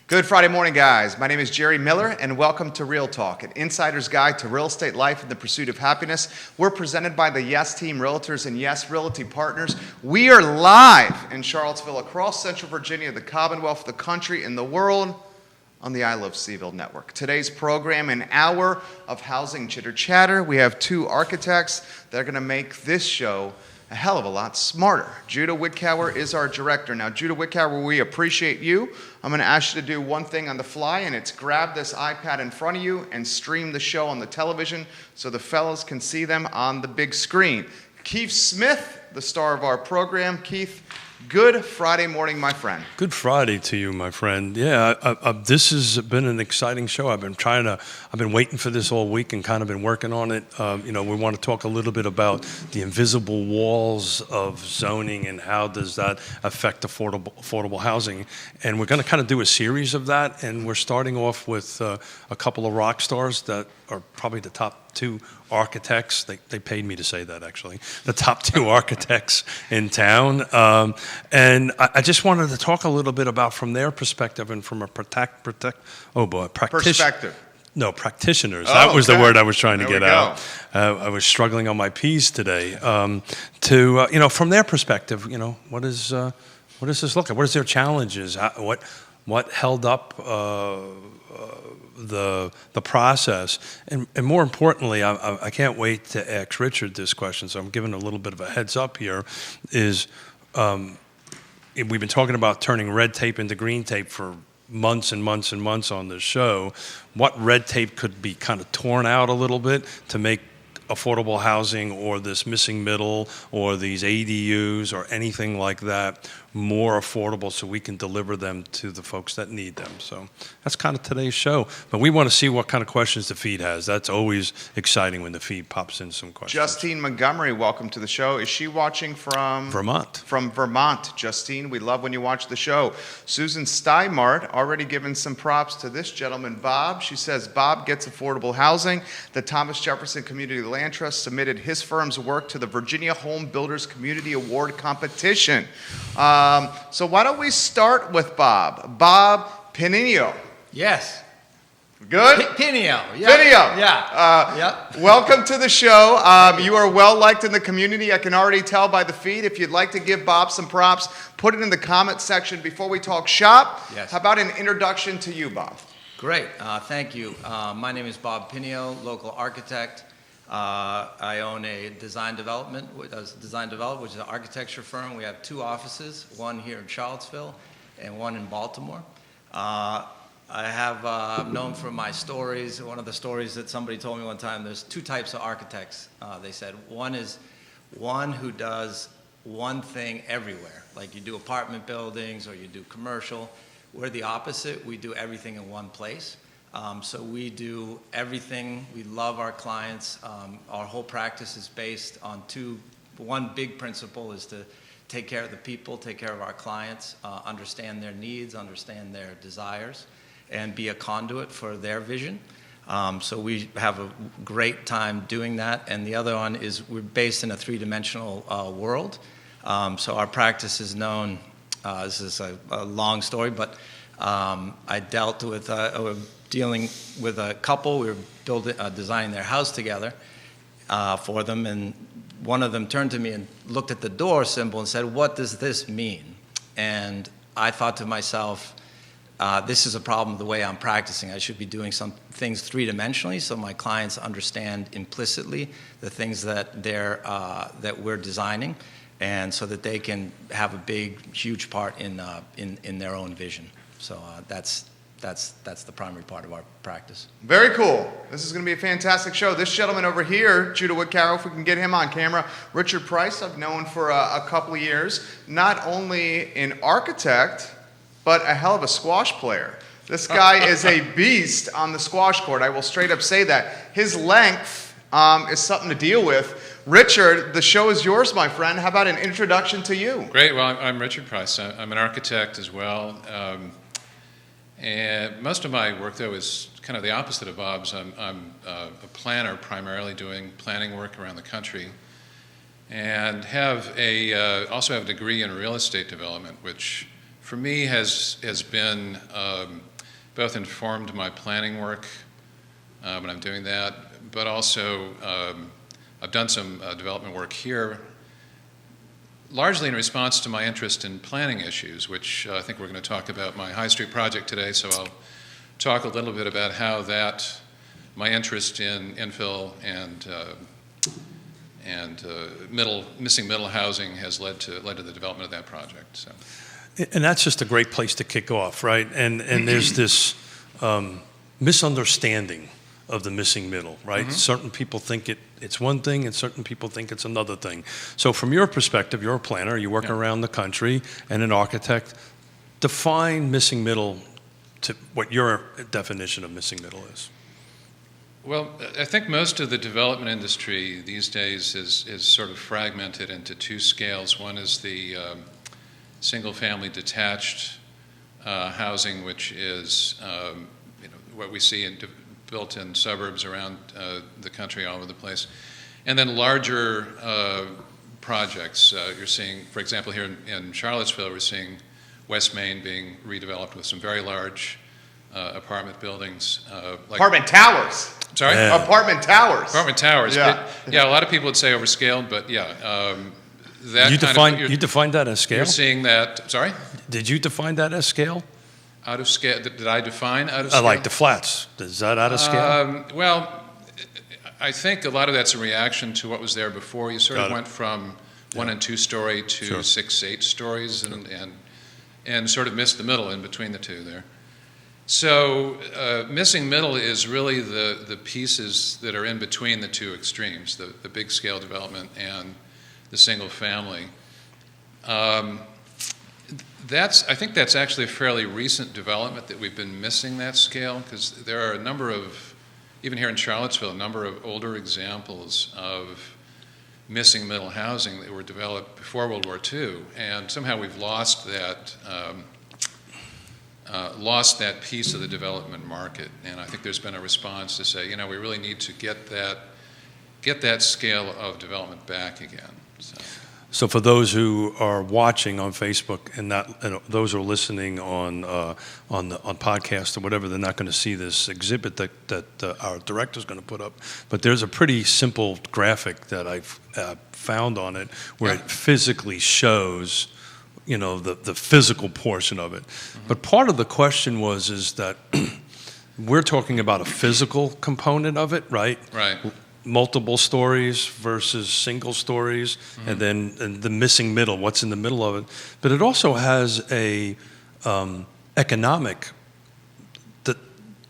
Good Friday morning, guys. My name is Jerry Miller, and welcome to Real Talk, an insider's guide to real estate life and the pursuit of happiness. We're presented by the Yes Team Realtors and Yes Realty Partners. We are live in Charlottesville, across Central Virginia, the Commonwealth, the country, and the world on the I Love CVille Network. Today's program, an hour of housing chitter-chatter. We have two architects that are going to make this show a hell of a lot smarter. Judah Wickower is our director. Now, Judah Wickower, we appreciate you. I'm going to ask you to do one thing on the fly, and it's grab this iPad in front of you and stream the show on the television so the fellas can see them on the big screen. Keith Smith, the star of our program. Keith, good Friday morning, my friend. Good Friday to you, my friend. Yeah, this has been an exciting show. I've been waiting for this all week and kind of been working on it. We want to talk a little bit about the invisible walls of zoning and how does that affect affordable housing. And we're going to kind of do a series of that. And we're starting off with a couple of rock stars that are probably the top two architects. They paid me to say that, actually. The top two architects in town. And I just wanted to talk a little bit about from their perspective and from a practitioners. No, practitioners. That was the word I was trying to get out. I was struggling on my P's today. From their perspective, what does this look like? What is their challenges? What held up the process? And more importantly, I can't wait to ask Richard this question, so I'm giving a little bit of a heads up here, is we've been talking about turning red tape into green tape for months and months and months on this show. What red tape could be kind of torn out a little bit to make affordable housing or this missing middle or these ADUs or anything like that more affordable so we can deliver them to the folks that need them. So that's kind of today's show. But we want to see what kind of questions the feed has. That's always exciting when the feed pops in some questions. Justine Montgomery, welcome to the show. Is she watching from? Vermont. From Vermont, Justine. We love when you watch the show. Susan Steinmart, already given some props to this gentleman, Bob. She says, Bob gets affordable housing. The Thomas Jefferson Community Land Trust submitted his firm's work to the Virginia Home Builders Community Award competition. So why don't we start with Bob? Bob Pineo. Yes. Good? Pineo. Yep. Pineo. Yeah. Yep. Welcome to the show. You are well liked in the community. I can already tell by the feed. If you'd like to give Bob some props, put it in the comment section before we talk shop. Yes. How about an introduction to you, Bob? Great. Thank you. My name is Bob Pineo, local architect. I own a design development, which is an architecture firm. We have two offices, one here in Charlottesville and one in Baltimore. I have known from my stories, one of the stories that somebody told me one time, there's two types of architects. They said one is one who does one thing everywhere, like you do apartment buildings or you do commercial. We're the opposite. We do everything in one place. So we do everything. We love our clients. Our whole practice is based on one big principle is to take care of the people, take care of our clients, understand their needs, understand their desires, and be a conduit for their vision. So we have a great time doing that. And the other one is we're based in a three-dimensional world. So our practice is known, this is a long story, but I dealt with dealing with a couple. We were designing their house together for them, and one of them turned to me and looked at the door symbol and said, "What does this mean?" And I thought to myself, this is a problem with the way I'm practicing. I should be doing some things three-dimensionally so my clients understand implicitly the things that we're designing, and so that they can have a big, huge part in their own vision. So that's the primary part of our practice. Very cool. This is going to be a fantastic show. This gentleman over here, Judah Wickower, if we can get him on camera, Richard Price, I've known for a couple of years, not only an architect, but a hell of a squash player. This guy is a beast on the squash court. I will straight up say that. His length is something to deal with. Richard, the show is yours, my friend. How about an introduction to you? Great. Well, I'm Richard Price. I'm an architect as well. And most of my work, though, is kind of the opposite of Bob's. I'm a planner, primarily doing planning work around the country, and also have a degree in real estate development, which for me has been both informed my planning work when I'm doing that, but also I've done some development work here, largely in response to my interest in planning issues, which I think we're going to talk about my High Street project today, so I'll talk a little bit about how my interest in infill and missing middle housing has led to the development of that project. So. And that's just a great place to kick off, right? And there's this misunderstanding of the missing middle, right? Mm-hmm. Certain people think it's one thing, and certain people think it's another thing. So from your perspective, you're a planner, you work around the country, and an architect. Define missing middle to what your definition of missing middle is. Well, I think most of the development industry these days is sort of fragmented into two scales. One is the single-family detached housing, which is what we see built in suburbs around the country all over the place. And then larger projects. You're seeing, for example, here in Charlottesville, we're seeing West Main being redeveloped with some very large apartment buildings. Apartment towers. Sorry? Yeah. Apartment towers. Apartment towers. Yeah. A lot of people would say overscaled, but yeah. You defined that as scale? You're seeing that, sorry? Did you define that as scale? Out of scale, did I define out of scale? Like the flats, is that out of scale? Well, I think a lot of that's a reaction to what was there before. You sort of went from 1 and 2 story to 6, 8 stories and sort of missed the middle in between the two there. So missing middle is really the pieces that are in between the two extremes, the big scale development and the single family. I think that's actually a fairly recent development that we've been missing that scale, because there are a number of, even here in Charlottesville, a number of older examples of missing middle housing that were developed before World War II, and somehow we've lost that piece of the development market. And I think there's been a response to say, we really need to get that scale of development back again. So for those who are watching on Facebook and those who are listening on podcast or whatever, they're not going to see this exhibit that our director's going to put up. But there's a pretty simple graphic that I've found on it where it physically shows, the physical portion of it. Mm-hmm. But part of the question is that we're talking about a physical component of it, right? Right. Multiple stories versus single stories, mm-hmm. and the missing middle, what's in the middle of it. But it also has a economic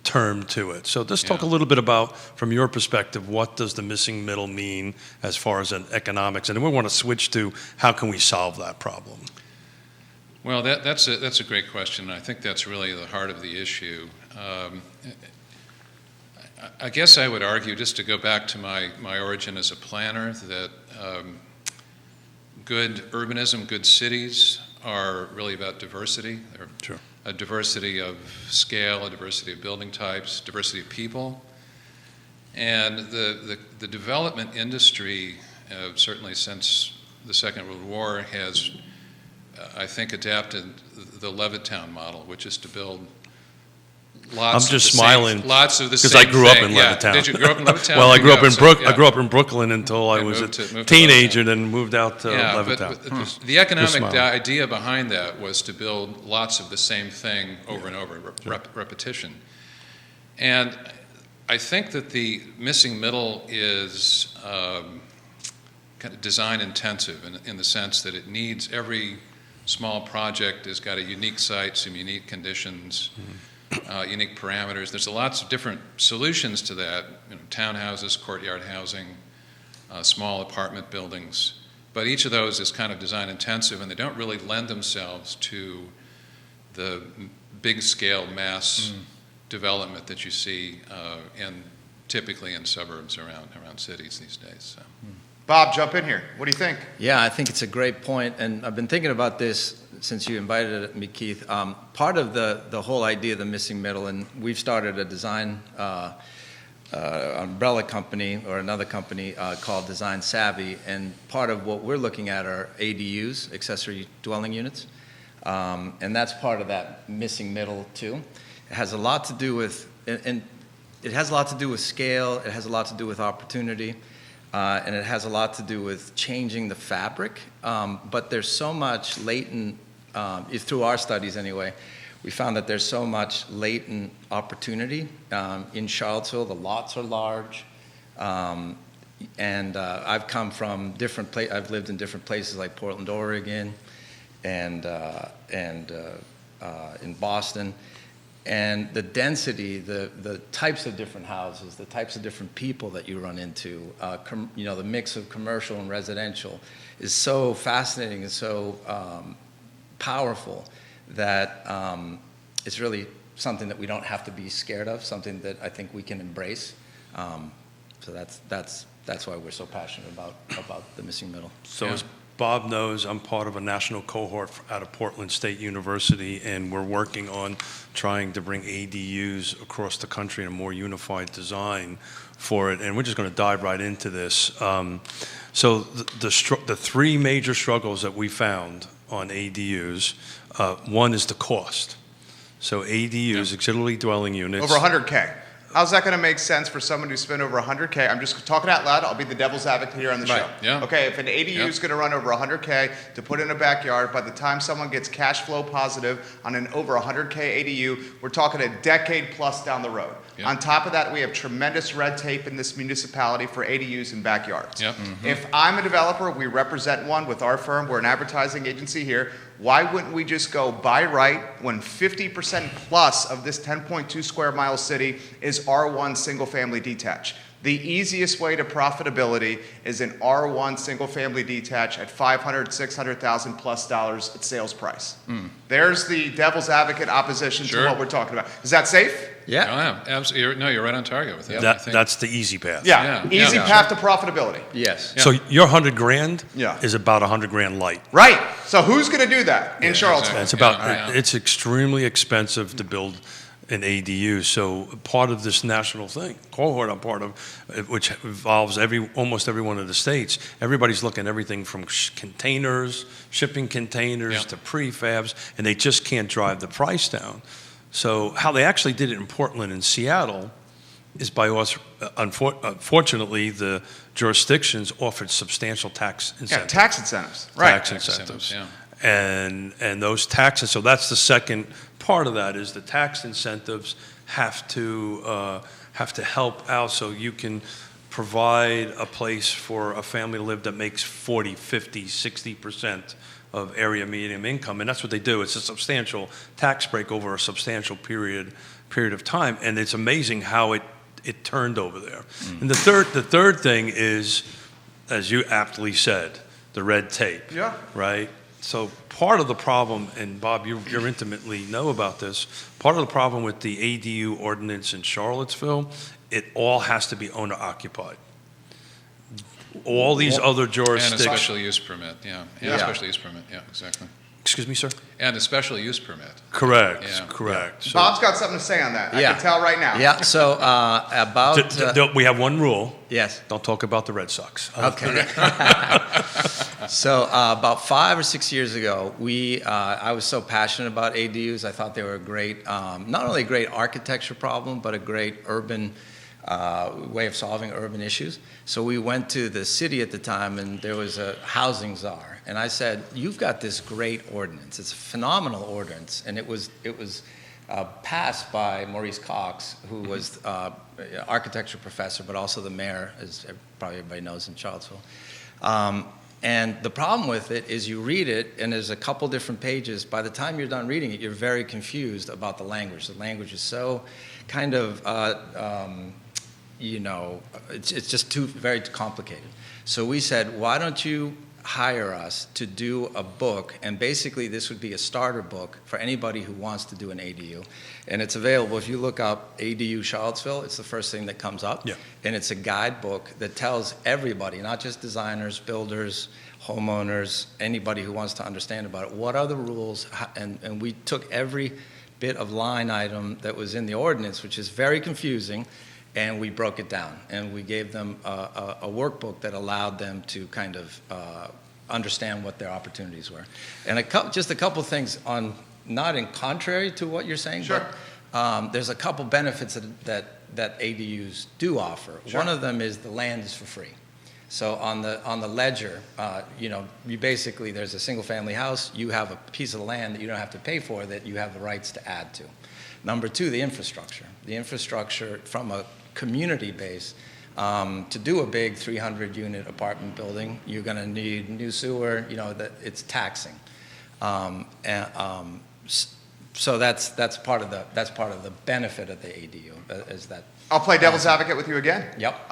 term to it. So let's talk a little bit about, from your perspective, what does the missing middle mean as far as an economics? And then we want to switch to how can we solve that problem? Well, that's a great question. I think that's really the heart of the issue. I guess I would argue, just to go back to my origin as a planner, that good urbanism, good cities are really about diversity. Sure. A diversity of scale, a diversity of building types, diversity of people. And the development industry, certainly since the Second World War, has, I think, adapted the Levittown model, which is to build lots I'm just smiling because I grew up in Levittown. Did you grow up in Levittown? Well, I grew up in I grew up in Brooklyn until I was a teenager, then moved out to Levittown. But the economic idea behind that was to build lots of the same thing over and over, repetition. And I think that the missing middle is kind of design intensive in the sense that it needs, every small project has got a unique site, some unique conditions. Mm-hmm. Unique parameters. There's lots of different solutions to that, townhouses, courtyard housing, small apartment buildings. But each of those is kind of design intensive, and they don't really lend themselves to the big scale mass development that you see typically in suburbs around cities these days. So. Bob, jump in here. What do you think? Yeah, I think it's a great point, and I've been thinking about this since you invited me, Keith. Part of the whole idea of the missing middle, and we've started a design umbrella company or another company called Design Savvy, and part of what we're looking at are ADUs, accessory dwelling units, and that's part of that missing middle too. It has a lot to do with, and it has a lot to do with scale, it has a lot to do with opportunity, and it has a lot to do with changing the fabric. But there's so much latent, through our studies anyway, we found that there's so much latent opportunity in Charlottesville. The lots are large, and I've come from different places. I've lived in different places like Portland, Oregon, and in Boston. And the density, the types of different houses, the types of different people that you run into, the mix of commercial and residential is so fascinating and so powerful that it's really something that we don't have to be scared of, something that I think we can embrace. So that's why we're so passionate about the missing middle. So as Bob knows, I'm part of a national cohort out of Portland State University, and we're working on trying to bring ADUs across the country in a more unified design for it. And we're just going to dive right into this. So the three major struggles that we found on ADUs, one is the cost. So ADUs, auxiliary dwelling units. Over 100K. How's that going to make sense for someone who spent over 100K? I'm just talking out loud. I'll be the devil's advocate here on the show. Yeah. Okay, if an ADU is going to run over 100K to put in a backyard, by the time someone gets cash flow positive on an over 100K ADU, we're talking a decade plus down the road. Yeah. On top of that, we have tremendous red tape in this municipality for ADUs in backyards. Yep. If I'm a developer, we represent one with our firm. We're an advertising agency here. Why wouldn't we just go buy right when 50% plus of this 10.2 square mile city is R1 single family detached? The easiest way to profitability is an R1 single family detached at $500,000, $600,000 plus at sales price. There's the devil's advocate opposition to what we're talking about. Is that safe? Yeah. Oh, yeah, absolutely. You're right on target with that. I think. That's the easy path. Yeah. Easy path to profitability. Yes. So your 100 grand Yeah. is about 100 grand light. Right. So who's going to do that in Charlottesville? Exactly. It's extremely expensive to build an ADU. So part of this national cohort I'm part of, which involves almost every one of the states, everybody's looking at everything from containers, shipping containers to prefabs, and they just can't drive the price down. So how they actually did it in Portland and Seattle is by us, unfortunately, the jurisdictions offered substantial tax incentives. Yeah, tax incentives. Right. Tax incentives. And those taxes, so that's the second part of that, is the tax incentives have to help out so you can provide a place for a family to live that makes 40, 50, 60% of area median income, and that's what they do. It's a substantial tax break over a substantial period of time, and it's amazing how it turned over there. And the third thing is, as you aptly said, the red tape. Yeah. Right. So part of the problem, and Bob, you're intimately know about this. Part of the problem with the ADU ordinance in Charlottesville, it all has to be owner occupied. All these other jurisdictions. And a special use permit, a special use permit, exactly. Excuse me, sir? And a special use permit. Correct, Yeah. correct. So, Bob's got something to say on that. I can tell right now. Yeah, so about... we have one rule. Yes. Don't talk about the Red Sox. Okay. So about 5 or 6 years ago, I was so passionate about ADUs. I thought they were a great, not only a great architecture problem, but a great urban way of solving urban issues. So we went to the city at the time, and there was a housing czar. And I said, "You've got this great ordinance. It's a phenomenal ordinance." And it was passed by Maurice Cox, who was an architecture professor, but also the mayor, as probably everybody knows in Charlottesville. And the problem with it is you read it, and there's a couple different pages. By the time you're done reading it, you're very confused about the language. The language is so kind of, it's just very complicated. So we said, why don't you hire us to do a book, and basically this would be a starter book for anybody who wants to do an ADU. And it's available. If you look up ADU Charlottesville, it's the first thing that comes up. Yeah. And it's a guidebook that tells everybody, not just designers, builders, homeowners, anybody who wants to understand about it, what are the rules. And we took every bit of line item that was in the ordinance, which is very confusing, and we broke it down. And we gave them a workbook that allowed them to kind of understand what their opportunities were. And just a couple things on, not in contrary to what you're saying, Sure. there's a couple benefits that ADUs do offer. Sure. One of them is the land is for free. So on the ledger, you basically, there's a single-family house, you have a piece of land that you don't have to pay for that you have the rights to add to. Number two, the infrastructure. The infrastructure from a community base, to do a big 300-unit apartment building, you're going to need new sewer. It's taxing. So that's part of the benefit of the ADU is that. I'll play devil's advocate with you again. Yep.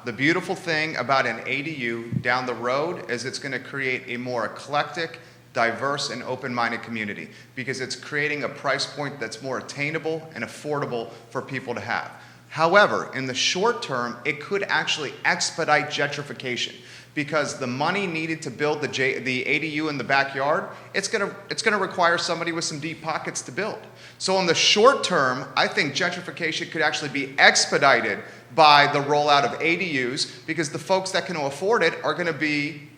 The beautiful thing about an ADU down the road is it's going to create a more eclectic, diverse, and open-minded community because it's creating a price point that's more attainable and affordable for people to have. However, in the short term, it could actually expedite gentrification because the money needed to build the ADU in the backyard, it's going to require somebody with some deep pockets to build. So in the short term, I think gentrification could actually be expedited by the rollout of ADUs because the folks that can afford it are going to be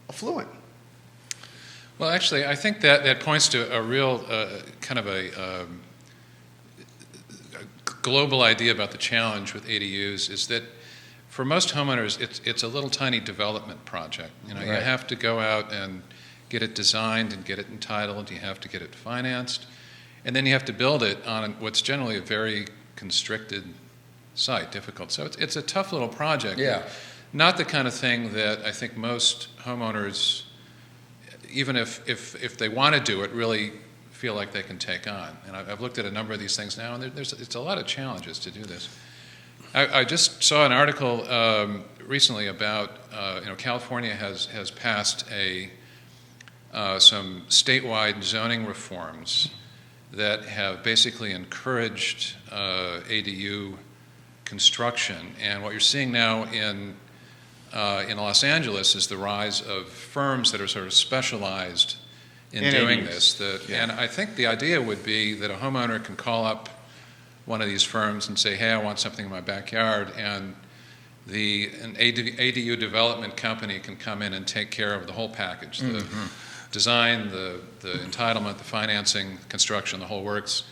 affluent. Well, actually, I think that points to a real kind of a global idea about the challenge with ADUs is that for most homeowners, it's a little tiny development project. You have to go out and get it designed and get it entitled. You have to get it financed, and then you have to build it on what's generally a very constricted site, difficult. So it's a tough little project. Yeah. Not the kind of thing that I think most homeowners, even if they want to do it, really feel like they can take on. And I've looked at a number of these things now, and it's a lot of challenges to do this. I just saw an article recently about California has passed some statewide zoning reforms that have basically encouraged ADU construction. And what you're seeing now in Los Angeles is the rise of firms that are sort of specialized in doing this. And I think the idea would be that a homeowner can call up one of these firms and say, hey, I want something in my backyard, and an ADU development company can come in and take care of the whole package, the design, the entitlement, the financing, construction, the whole works.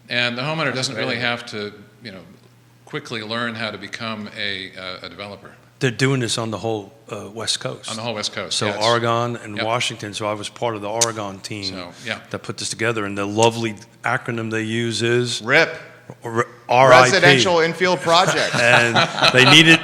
And the homeowner doesn't really have to, quickly learn how to become a developer. They're doing this on the whole West Coast. On the whole West Coast, So yes. Oregon and Washington, so I was part of the Oregon team that put this together, and the lovely acronym they use is RIP. RIP. Residential Infield Project. And they needed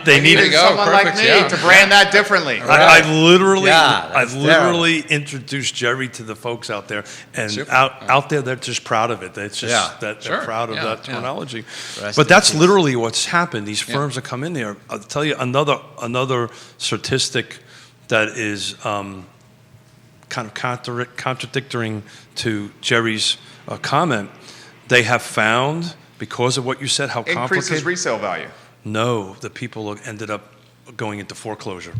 someone like me to brand that differently. I've literally terrible. introduced Jerry to the folks out there, and Super. out there they're just proud of it. It's just that they're Sure. proud of Yeah. that terminology. Rest But in that's peace. literally what's happened. These firms that come in there. I'll tell you another statistic that is kind of contradictory to Jerry's comment. They have found, because of what you said, how complicated. Increases resale value. No, the people ended up going into foreclosure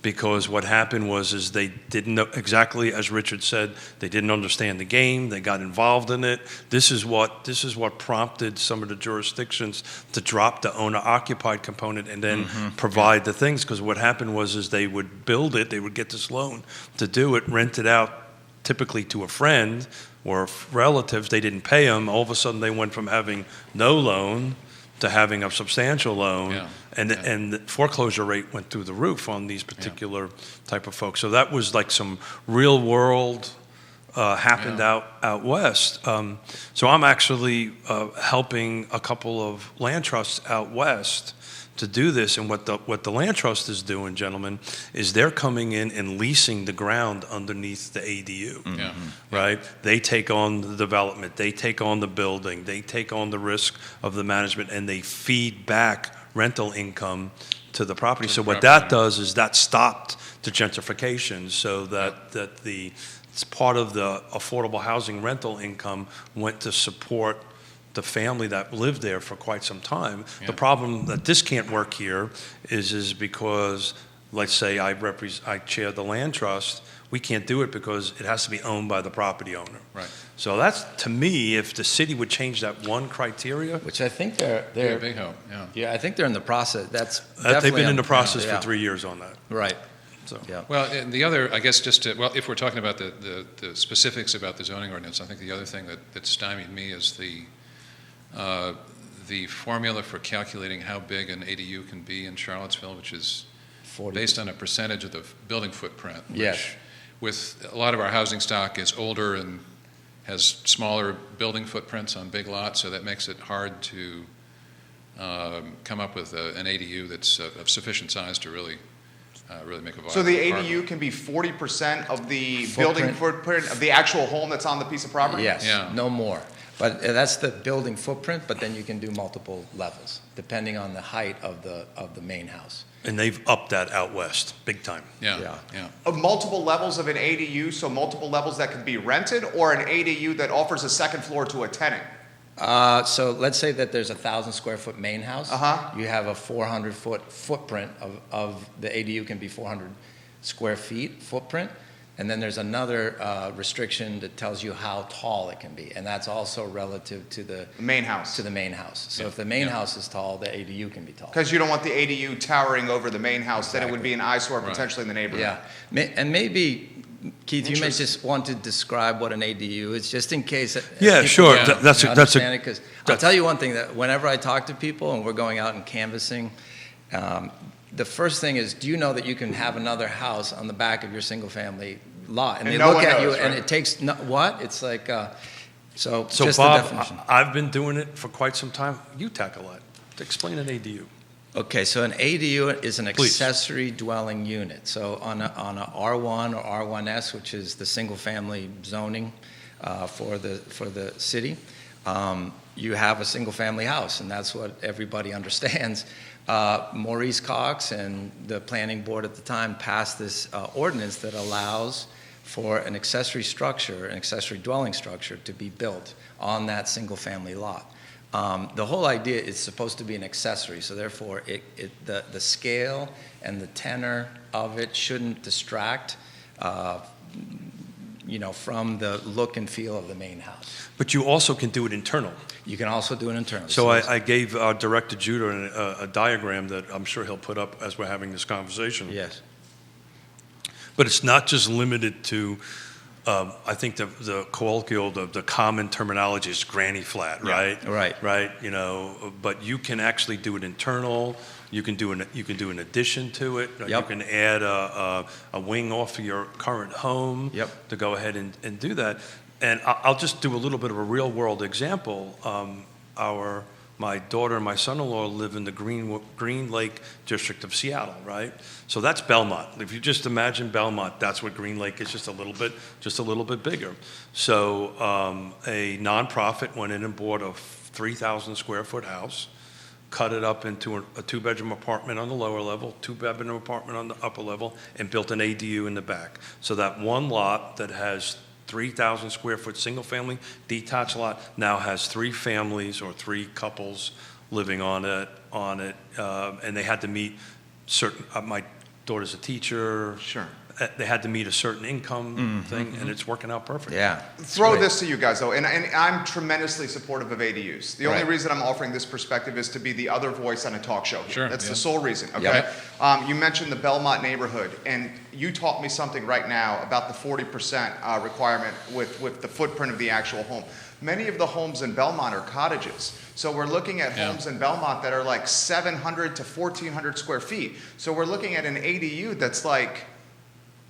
because what happened was they didn't know, exactly as Richard said, they didn't understand the game. They got involved in it. This is what prompted some of the jurisdictions to drop the owner-occupied component and then provide the things. Because what happened was they would build it, they would get this loan to do it, rent it out typically to a friend or relatives. They didn't pay them. All of a sudden, they went from having no loan to having a substantial loan, and the foreclosure rate went through the roof on these particular type of folks. So that was like some real world happened out west. So I'm actually helping a couple of land trusts out west to do this, and what the land trust is doing, gentlemen, is they're coming in and leasing the ground underneath the ADU. Right? They take on the development, they take on the building, they take on the risk of the management, and they feed back rental income to the property. So what that does is that stopped the gentrification, so that it's part of the affordable housing rental income went to support the family that lived there for quite some time. The problem that this can't work here is because, let's say I chair the land trust, we can't do it because it has to be owned by the property owner. Right. So that's, to me, if the city would change that one criteria. Which I think they're a big hope. I think they're in the process. That's They've been in the process yeah. for 3 years on that. Right. So. Yeah. Well, and the other, I guess, if we're talking about the specifics about the zoning ordinance, I think the other thing that stymied me is the formula for calculating how big an ADU can be in Charlottesville, which is 40%. based on a percentage of the building footprint, which Yes. with a lot of our housing stock is older and has smaller building footprints on big lots, so that makes it hard to come up with an ADU that's of sufficient size to really make a viable So the apartment. ADU can be 40% of the Footprint. building footprint of the actual home that's on the piece of property? Yes, Yeah. no more. But that's the building footprint, but then you can do multiple levels, depending on the height of the main house. And they've upped that out west, big time. Yeah. Of multiple levels of an ADU, so multiple levels that can be rented, or an ADU that offers a second floor to a tenant? So let's say that there's a 1,000 square foot main house. Uh-huh. You have a 400 foot footprint of the ADU can be 400 square feet footprint. And then there's another restriction that tells you how tall it can be. And that's also relative to the Main house. main house. So if the main house is tall, the ADU can be tall. Because you don't want the ADU towering over the main house, then it would be an eyesore Right. potentially in the neighborhood. Yeah. And maybe, Keith, you may Interesting. just want to describe what an ADU is, just in case. Yeah, sure. Yeah. That's a Because I'll tell you one thing, that whenever I talk to people and we're going out and canvassing, the first thing is, do you know that you can have another house on the back of your single-family lot? And they no look one at you, knows, and right? it takes, what? It's like, so So just Bob, the definition. I've been doing it for quite some time. You tackle that. Explain an ADU. Okay, so an ADU is an Please. accessory dwelling unit. So on a R1 or R1S, which is the single-family zoning for the city, you have a single-family house, and that's what everybody understands. Maurice Cox and the planning board at the time passed this ordinance that allows for an accessory structure, an accessory dwelling structure, to be built on that single-family lot. The whole idea is supposed to be an accessory, so therefore the scale and the tenor of it shouldn't distract from the look and feel of the main house. But you also can do it internal. You can also do it internally. So I gave Director Judah a diagram that I'm sure he'll put up as we're having this conversation. Yes. But it's not just limited to, I think the colloquial, the common terminology is granny flat, right? Right. Right, but you can actually do it internal. You can do an addition to it. Yep. You can add a wing off of your current home. Yep. To go ahead and do that. And I'll just do a little bit of a real world example. My daughter and my son-in-law live in the Green Lake district of Seattle, right? So that's Belmont. If you just imagine Belmont, that's what Green Lake is, just a little bit bigger. So a nonprofit went in and bought a 3,000 square foot house, cut it up into a two-bedroom apartment on the lower level, two-bedroom apartment on the upper level, and built an ADU in the back. So that one lot that has 3,000 square foot single family detached lot now has 3 families or 3 couples living on it, and they had to meet certain. My daughter's a teacher. Sure. They had to meet a certain income thing, and it's working out perfect. Yeah. Throw Great. this to you guys, though, and I'm tremendously supportive of ADUs. The only Right. reason I'm offering this perspective is to be the other voice on a talk show here. Sure, That's yeah. the sole reason, okay? You mentioned the Belmont Neighborhood, and you taught me something right now about the 40% requirement with the footprint of the actual home. Many of the homes in Belmont are cottages. So we're looking at homes in Belmont that are like 700 to 1,400 square feet. So we're looking at an ADU that's like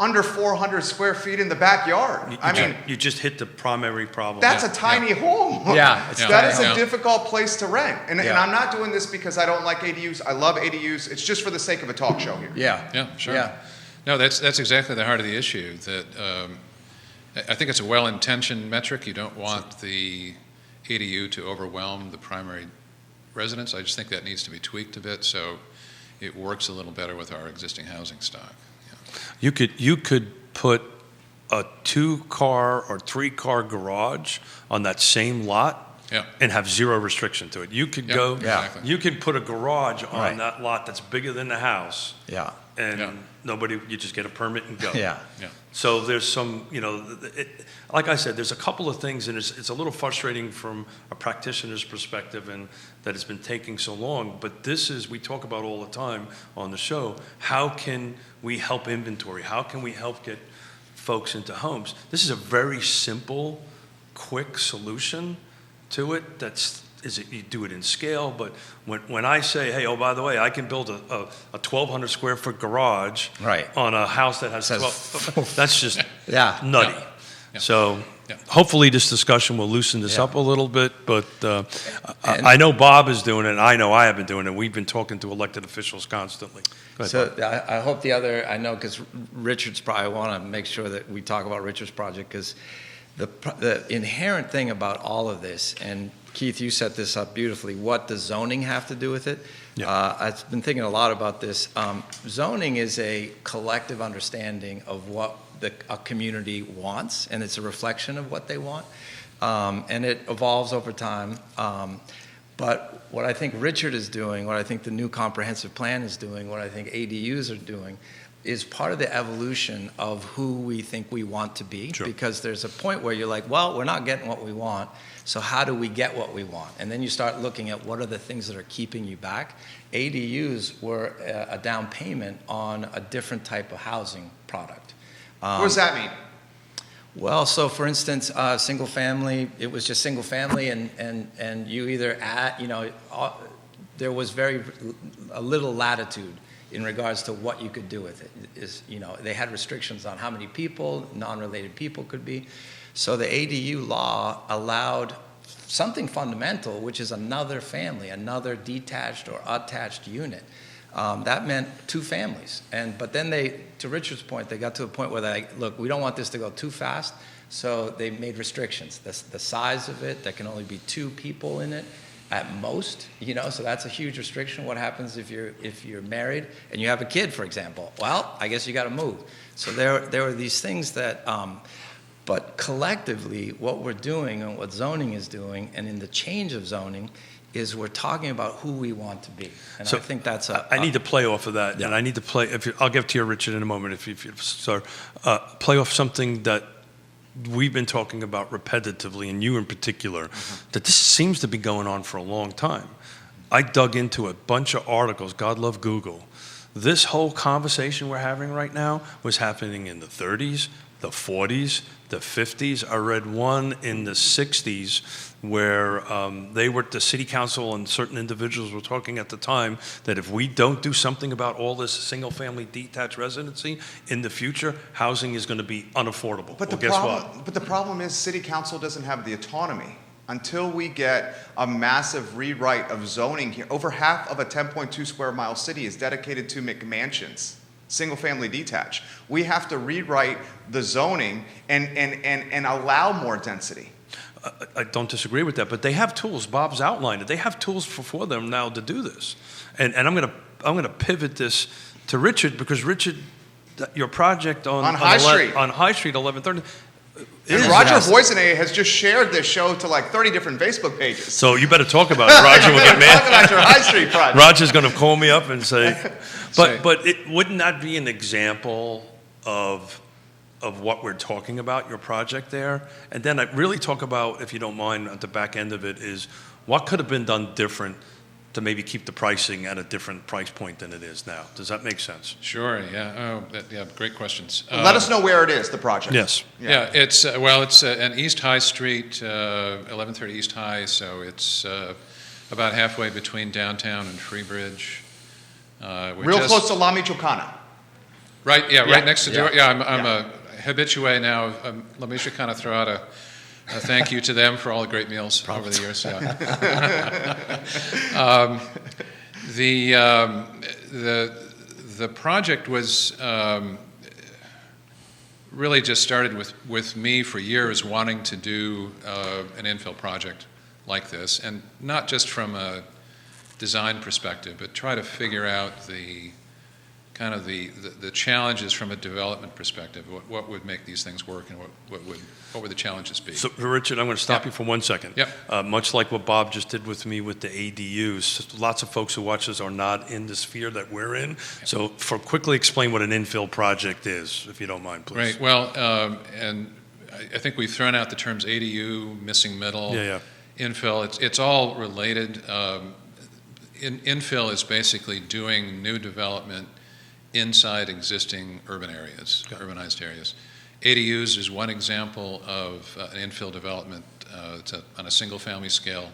under 400 square feet in the backyard. You just hit the primary problem. That's a tiny home. Yeah, it's That is tiny. a difficult place to rent. And Yeah. I'm not doing this because I don't like ADUs. I love ADUs. It's just for the sake of a talk show here. Yeah. Yeah, sure. Yeah. No, that's exactly the heart of the issue. That I think it's a well-intentioned metric. You don't want the ADU to overwhelm the primary residence. I just think that needs to be tweaked a bit so it works a little better with our existing housing stock. You could put a 2-car or 3-car garage on that same lot Yeah. and have zero restriction to it. You could Yeah, go, exactly. you could put a garage on Right. that lot that's bigger than the house, Yeah. and Yeah. you just get a permit and go. Yeah. So there's some, like I said, there's a couple of things, and it's a little frustrating from a practitioner's perspective, and that it's been taking so long. But we talk about all the time on the show, how can we help inventory? How can we help get folks into homes? This is a very simple, quick solution to it that's is it you do it in scale? But when I say, hey, oh, by the way, I can build a 1,200 square foot garage Right. on a house that has 12, that's just Yeah. nutty. Yeah. So Yeah. hopefully this discussion will loosen this Yeah. up a little bit, but And- I know Bob is doing it, and I know I have been doing it. We've been talking to elected officials constantly. Go ahead, So Bob. I hope the other, I know, because Richard's probably want to make sure that we talk about Richard's project, because the inherent thing about all of this, and Keith, you set this up beautifully, what does zoning have to do with it? Yeah. I've been thinking a lot about this. Zoning is a collective understanding of what a community wants, and it's a reflection of what they want, and it evolves over time. But what I think Richard is doing, what I think the new comprehensive plan is doing, what I think ADUs are doing, is part of the evolution of who we think we want to be. Sure. Because there's a point where you're like, well, we're not getting what we want, so how do we get what we want? And then you start looking at what are the things that are keeping you back. ADUs were a down payment on a different type of housing product. What does that mean? Well, so for instance, single family, it was just single family, and you either there was a little latitude in regards to what you could do with it. They had restrictions on how many people, non-related people could be. So the ADU law allowed something fundamental, which is another family, another detached or attached unit. That meant two families. But then to Richard's point, they got to a point where they're like, look, we don't want this to go too fast, so they made restrictions. The size of it, there can only be two people in it at most, so that's a huge restriction. What happens if you're married and you have a kid, for example? Well, I guess you got to move. So there are these things that, but collectively, what we're doing and what zoning is doing, and in the change of zoning, is we're talking about who we want to be. And So I think that's I need to play off of that, Yeah. and I need to play. I'll give to you, Richard, in a moment. If you start, play off something that we've been talking about repetitively, and you in particular, that this seems to be going on for a long time. I dug into a bunch of articles. God love Google. This whole conversation we're having right now was happening in the 30s, the 40s, the 50s. I read one in the 60s where the city council and certain individuals were talking at the time that if we don't do something about all this single-family detached residency in the future, housing is going to be unaffordable. But Well, the problem is city council doesn't have the autonomy. Until we get a massive rewrite of zoning here, over half of a 10.2 square mile city is dedicated to McMansions, single-family detached. We have to rewrite the zoning and allow more density. I don't disagree with that, but they have tools. Bob's outlined it. They have tools for them now to do this. And I'm gonna pivot this to Richard, because Richard, your project on High Street. on High Street, 1130. And Roger Voisinay has just shared this show to like 30 different Facebook pages. So you better talk about it. Roger will get Talk mad. about your High Street project. Roger's going to call me up and say, Say- but wouldn't that be an example of what we're talking about, your project there? And then I really talk about, if you don't mind, at the back end of it is what could have been done different to maybe keep the pricing at a different price point than it is now. Does that make sense? Sure, yeah. Great questions. Let us know where it is, the project. Yes. Yeah, it's an East High Street, 1130 East High, so it's about halfway between downtown and Freebridge. Real close to La Michoacana. Right, yeah, Yeah, right next to yeah, yeah. I'm yeah. a habitué now. Let me just kind of throw out a thank you to them for all the great meals over the years. Yeah. The project was really just started with me for years wanting to do an infill project like this, and not just from a design perspective, but try to figure out the challenges from a development perspective. What would make these things work, and what would the challenges be? So, Richard, I'm going to stop you for 1 second. Yep. Much like what Bob just did with me with the ADUs, lots of folks who watch us are not in the sphere that we're in. So, quickly explain what an infill project is, if you don't mind, please. Right. Well, and I think we've thrown out the terms ADU, missing middle, infill. It's all related. Infill is basically doing new development inside existing urban areas, urbanized areas. ADUs is one example of an infill development. It's on a single-family scale.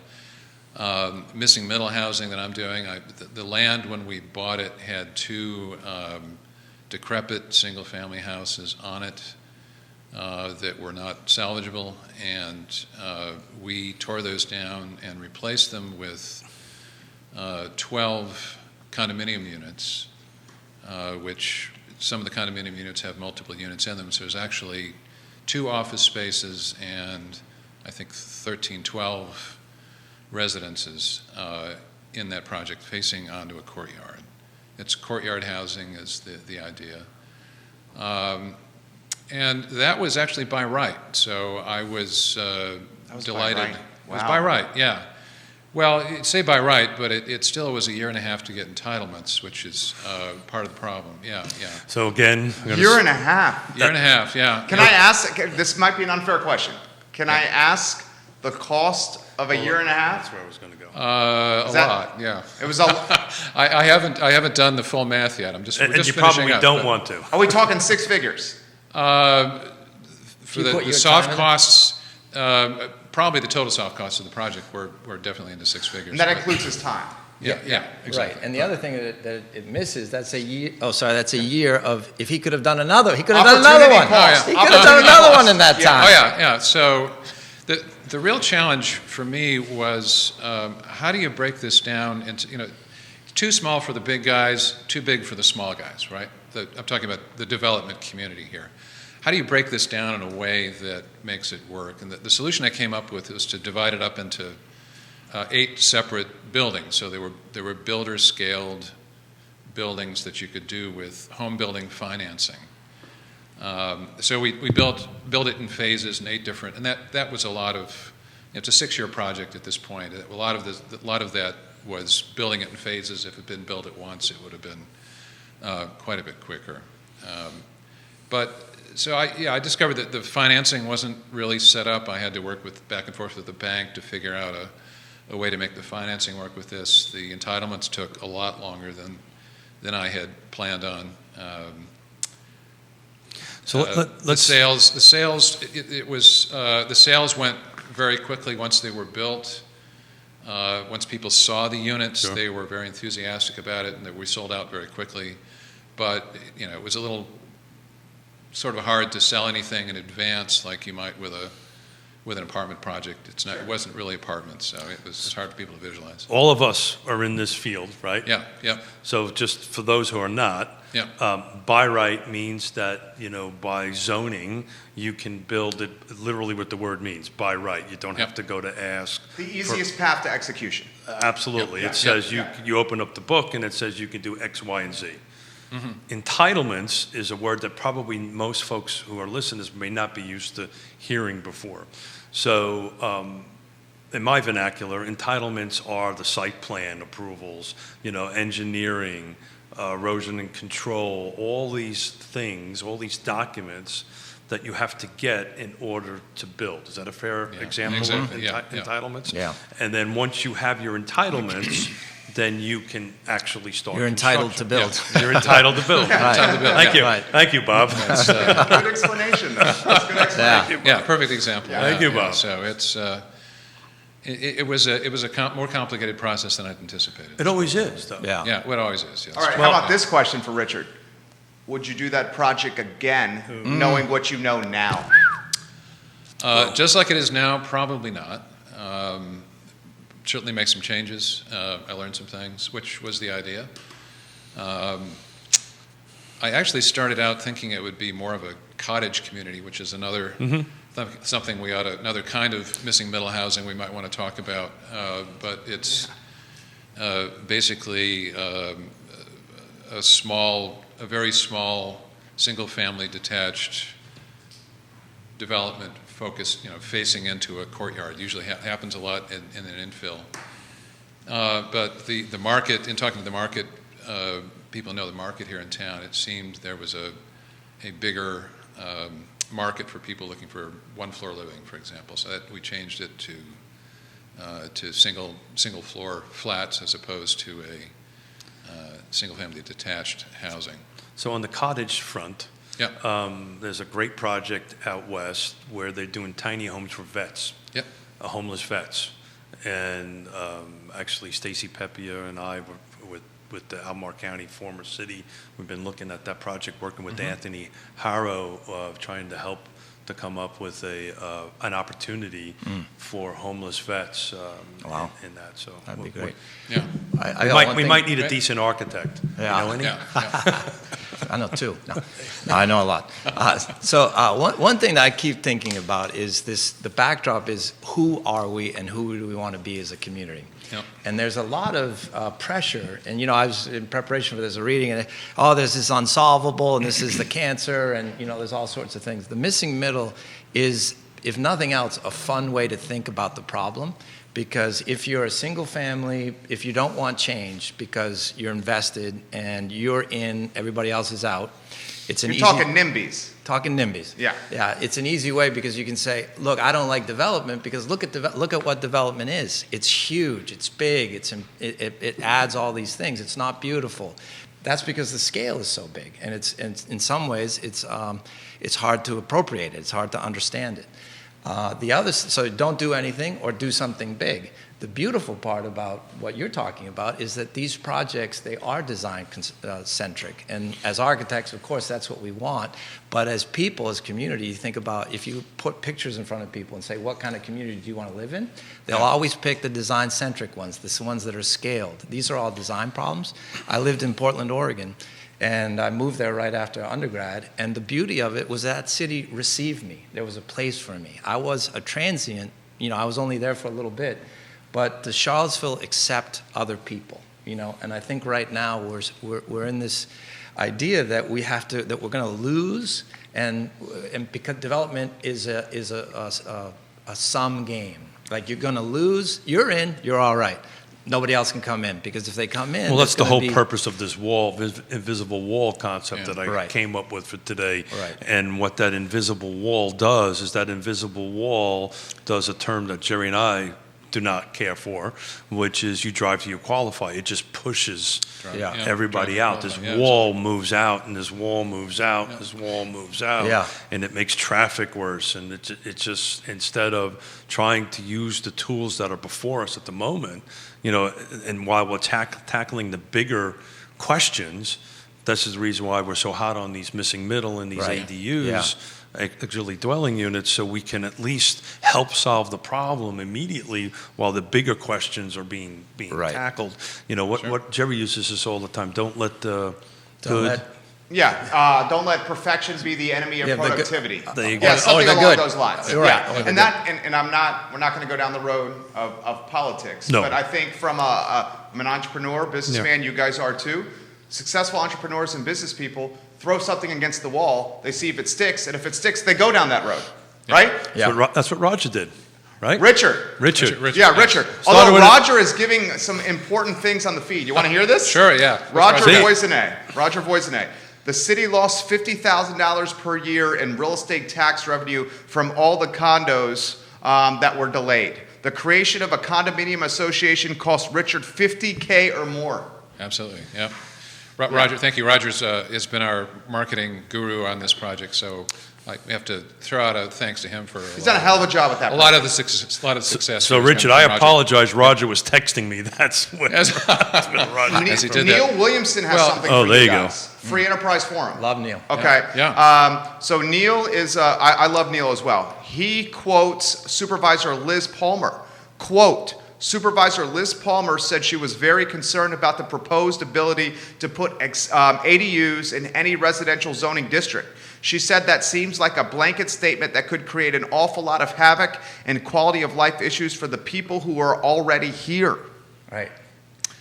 Missing middle housing that I'm doing, the land when we bought it had two decrepit single-family houses on it that were not salvageable, and we tore those down and replaced them with 12 condominium units, which some of the condominium units have multiple units in them. So there's actually 2 office spaces and I think 12 residences in that project facing onto a courtyard. It's courtyard housing is the idea. And that was actually by right. So I was delighted. By right. It was Wow. by right, yeah. Well, say by right, but it still was a year and a half to get entitlements, which is part of the problem. Yeah. So again, Year and a half. Year and a half, yeah. Can I ask, this might be an unfair question. Can I ask the cost of a year and a half? That's where I was going to go. A lot, yeah. It was a, I haven't done the full math yet. I'm just we're And just you finishing probably up, don't but, want to. are we talking 6 figures? For You put the your soft time in it? costs, probably the total soft costs of the project were definitely into 6 figures. And that but- includes his time. Yeah, exactly. Right, and the other thing that it misses, that's a year of, if he could have done another, he could have done another Opportunity one. cost. He could have done Opportunity another cost. one in that Yeah. time. Oh, yeah. So the real challenge for me was how do you break this down into, too small for the big guys, too big for the small guys, right? I'm talking about the development community here. How do you break this down in a way that makes it work? And the solution I came up with was to divide it up into 8 separate buildings. So there were builder-scaled buildings that you could do with home building financing. So we built it in phases in 8 different, and that was a lot of. It's a 6-year project at this point. A lot of that was building it in phases. If it had been built at once, it would have been quite a bit quicker. So I discovered that the financing wasn't really set up. I had to work back and forth with the bank to figure out a way to make the financing work with this. The entitlements took a lot longer than I had planned on. The sales went very quickly once they were built. Once people saw the units, Sure. They were very enthusiastic about it, and we sold out very quickly. But it was a little sort of hard to sell anything in advance like you might with an apartment project. It wasn't really apartments, so it was hard for people to visualize. All of us are in this field, right? Yeah. So just for those who are not, Yeah. By right means that, by zoning, you can build it literally what the word means, by right. You don't have Yep. to go to ask. The easiest path to execution. Absolutely. Yep. It says Yep. you open up the book and it says you can do X, Y, and Z. Entitlements is a word that probably most folks who are listeners may not be used to hearing before. So in my vernacular, entitlements are the site plan approvals, engineering, erosion and control, all these things, all these documents that you have to get in order to build. Is that a fair Yeah, example exactly. of Yeah. entitlements? Yeah. And then once you have your entitlements, then you can actually start You're entitled to construction. build. You're entitled to build. Entitled to build, Thank yeah. you. Right. Thank you, Bob. Good explanation, though. That's a good explanation. Yeah, perfect example. Thank you, Bob. So it's it was a more complicated process than I'd anticipated. It always is, though. Yeah. Yeah, it always is. Yes. All right, how about this question for Richard? Would you do that project again, knowing what you know now? Just like it is now, probably not. Certainly make some changes. I learned some things, which was the idea. I actually started out thinking it would be more of a cottage community, which is another something another kind of missing middle housing we might want to talk about. But it's basically a very small, single-family detached development focused, facing into a courtyard. Usually happens a lot in an infill. But the market, in talking to the market, people know the market here in town, it seemed there was a bigger market for people looking for one-floor living, for example. So that we changed it to single floor flats as opposed to a single-family detached housing. So on the cottage front, Yeah. there's a great project out west where they're doing tiny homes for vets, Yep. homeless vets. and actually Stacy Pepia and I with the Albemarle County former city, we've been looking at that project, working with Anthony Harrow, trying to help to come up with an opportunity for homeless vets Wow. in that. So That'd be great. Yeah. we might need a decent architect. Yeah. You know any? Yeah. I know two. No, I know a lot. One thing that I keep thinking about is this: the backdrop is who are we and who do we want to be as a community? Yep. And there's a lot of pressure. And I was in preparation for this reading, and there's this unsolvable, and this is the cancer, and there's all sorts of things. The missing middle is, if nothing else, a fun way to think about the problem. Because if you're a single family, if you don't want change because you're invested and you're in, everybody else is out, it's an You're easy... talking NIMBYs. Talking NIMBYs. Yeah. Yeah, it's an easy way because you can say, look, I don't like development because look at what development is. It's huge, it's big, it adds all these things. It's not beautiful. That's because the scale is so big, and in some ways it's hard to appropriate it. It's hard to understand it. So don't do anything or do something big. The beautiful part about what you're talking about is that these projects, they are design centric. And as architects, of course, that's what we want. But as people, as community, you think about if you put pictures in front of people and say, what kind of community do you want to live in? They'll always pick the design centric ones, the ones that are scaled. These are all design problems. I lived in Portland, Oregon. And I moved there right after undergrad. And the beauty of it was that city received me. There was a place for me. I was a transient. I was only there for a little bit. But the Charlottesville accept other people. And I think right now we're in this idea that that we're going to lose, and because development is a sum game. Like you're going to lose. You're in. You're all right. Nobody else can come in, because if they come in... Well, that's the whole purpose of this invisible wall concept that I Right. came up with for today. Right. And what that invisible wall does is that invisible wall does a term that Jerry and I do not care for, which is you drive till you qualify. It just pushes Yeah. everybody Drive out. to This qualify. wall moves out, and this wall moves out, this wall moves out, Yeah. and it makes traffic worse. And it just, instead of trying to use the tools that are before us at the moment, and while we're tackling the bigger questions, this is the reason why we're so hot on these missing middle and these Right. ADUs, auxiliary dwelling units, so we can at least help solve the problem immediately while the bigger questions are being Right. tackled. What Jerry uses this all the time. Don't let the Don't good. let- Yeah, don't let perfection be the enemy of Yeah, the good- productivity. There you go. Yeah, something the along good. those lines. Right. Yeah, Or the and we're not going to go down the road of politics. No. But I think from I'm an entrepreneur, businessman, you guys are too. Successful entrepreneurs and business people throw something against the wall, they see if it sticks, and if it sticks, they go down that road, right? Yeah. That's what Roger did, right? Richard. Richard. Yeah, Richard. Started Although with Roger is giving some important things on the feed. You want to hear this? Sure, yeah. Roger See? Voisinay. The city lost $50,000 per year in real estate tax revenue from all the condos that were delayed. The creation of a condominium association cost Richard $50K or more. Absolutely, yeah. Roger, thank you. Roger's has been our marketing guru on this project, so I have to throw out a thanks to him for He's done a hell of a job with that. a lot of the success. So, has Richard, come I from Roger. apologize. Roger was texting me. That's what Yes. it's been Roger. As he did Neil that. Williamson has Well- something Oh, for there you you go. guys. Free Enterprise Forum. Love Neil. Okay. Yeah. So Neil is, I love Neil as well. He quotes Supervisor Liz Palmer. Quote, Supervisor Liz Palmer said she was very concerned about the proposed ability to put ADUs in any residential zoning district. She said that seems like a blanket statement that could create an awful lot of havoc and quality of life issues for the people who are already here. Right.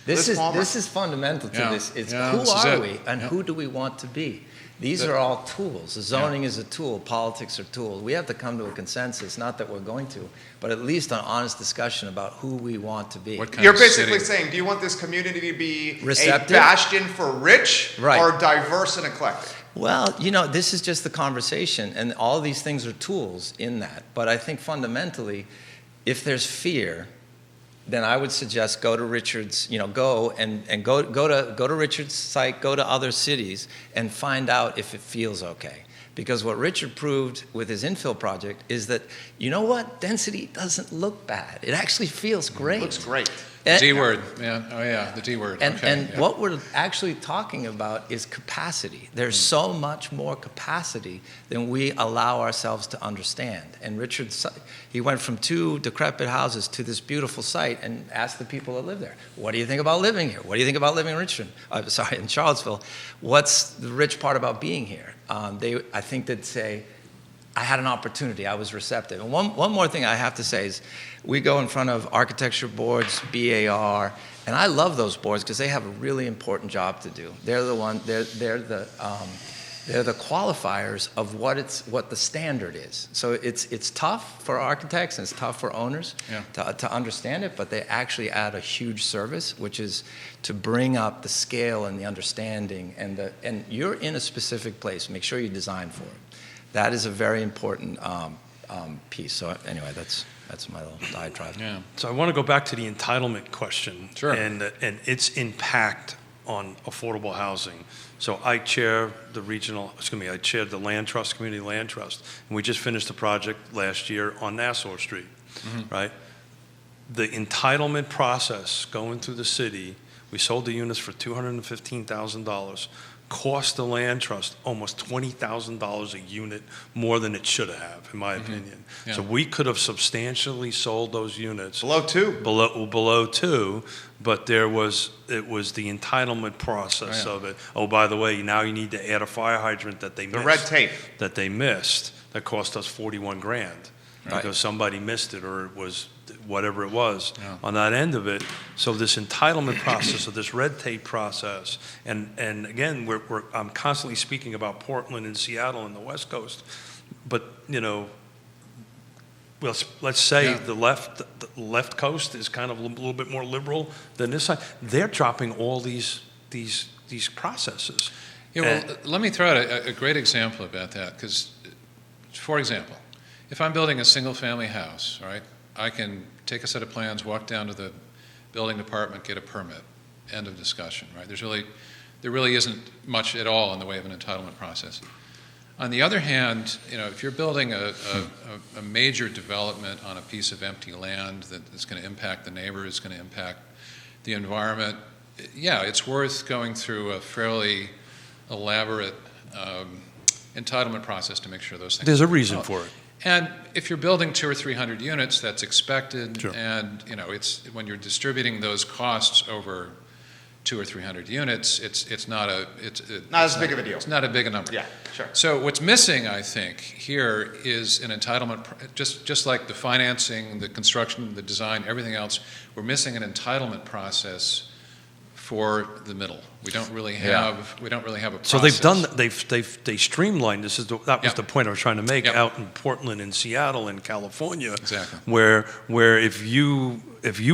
Liz Palmer. This is fundamental to Yeah. this. It's Yeah, who this is are it. we and Yeah. who do we want to be? These are all tools. The zoning is a tool. Politics are tools. We have to come to a consensus, not that we're going to, but at least an honest discussion about who we want to be. What kind You're of basically city? saying, do you want this community to be Receptive? a bastion for rich Right. or diverse and eclectic? Well, this is just the conversation, and all these things are tools in that. But I think fundamentally, if there's fear, then I would suggest go to Richard's, go to Richard's site, go to other cities, and find out if it feels okay. Because what Richard proved with his infill project is that, you know what? Density doesn't look bad. It actually feels great. Looks great. D word, man. Oh yeah, the D word. And, Okay, and yeah. what we're actually talking about is capacity. There's so much more capacity than we allow ourselves to understand. And Richard, he went from 2 decrepit houses to this beautiful site and asked the people that live there, what do you think about living here? What do you think about living in Richmond? In Charlottesville. What's the rich part about being here? I think they'd say, I had an opportunity. I was receptive. And one more thing I have to say is we go in front of architecture boards, BAR, and I love those boards because they have a really important job to do. They're the qualifiers of what the standard is. So it's tough for architects and it's tough for owners to understand it, but they actually add a huge service, which is to bring up the scale and the understanding and you're in a specific place. Make sure you design for it. That is a very important piece. So anyway, that's my little diatribe. Yeah. So I want to go back to the entitlement question Sure. and its impact on affordable housing. So I chair the Land Trust, Community Land Trust, and we just finished a project last year on Nassau Street, right? The entitlement process going through the city, we sold the units for $215,000. Cost the land trust almost $20,000 a unit more than it should have, in my opinion. Yeah. So we could have substantially sold those units Below 2. below 2, but it was the entitlement process of it. Oh, by the way, now you need to add a fire hydrant that they missed. The red tape. That they missed. That cost us $41,000 because somebody missed it or it was whatever it was on that end of it. So this entitlement process, or this red tape process, and again, I'm constantly speaking about Portland and Seattle and the West Coast, but let's say the left coast is kind of a little bit more liberal than this side. They're dropping all these processes. Yeah, well, let me throw out a great example about that, because, for example, if I'm building a single-family house, right, I can take a set of plans, walk down to the building department, get a permit. End of discussion, right? There really isn't much at all in the way of an entitlement process. On the other hand, if you're building a major development on a piece of empty land that's going to impact the neighbors, going to impact the environment, it's worth going through a fairly elaborate entitlement process to make sure those things. There's a reason for it. And if you're building 200 or 300 units, that's expected. Sure. And it's when you're distributing those costs over 200 or 300 units, it's not as big of a deal. It's not a big a number. Yeah, sure. So what's missing, I think, here is an entitlement. Just like the financing, the construction, the design, everything else, we're missing an entitlement process for the middle. We don't really have a process. So they've streamlined this. That was the point I was trying to make out in Portland and Seattle and California. Exactly. Where if you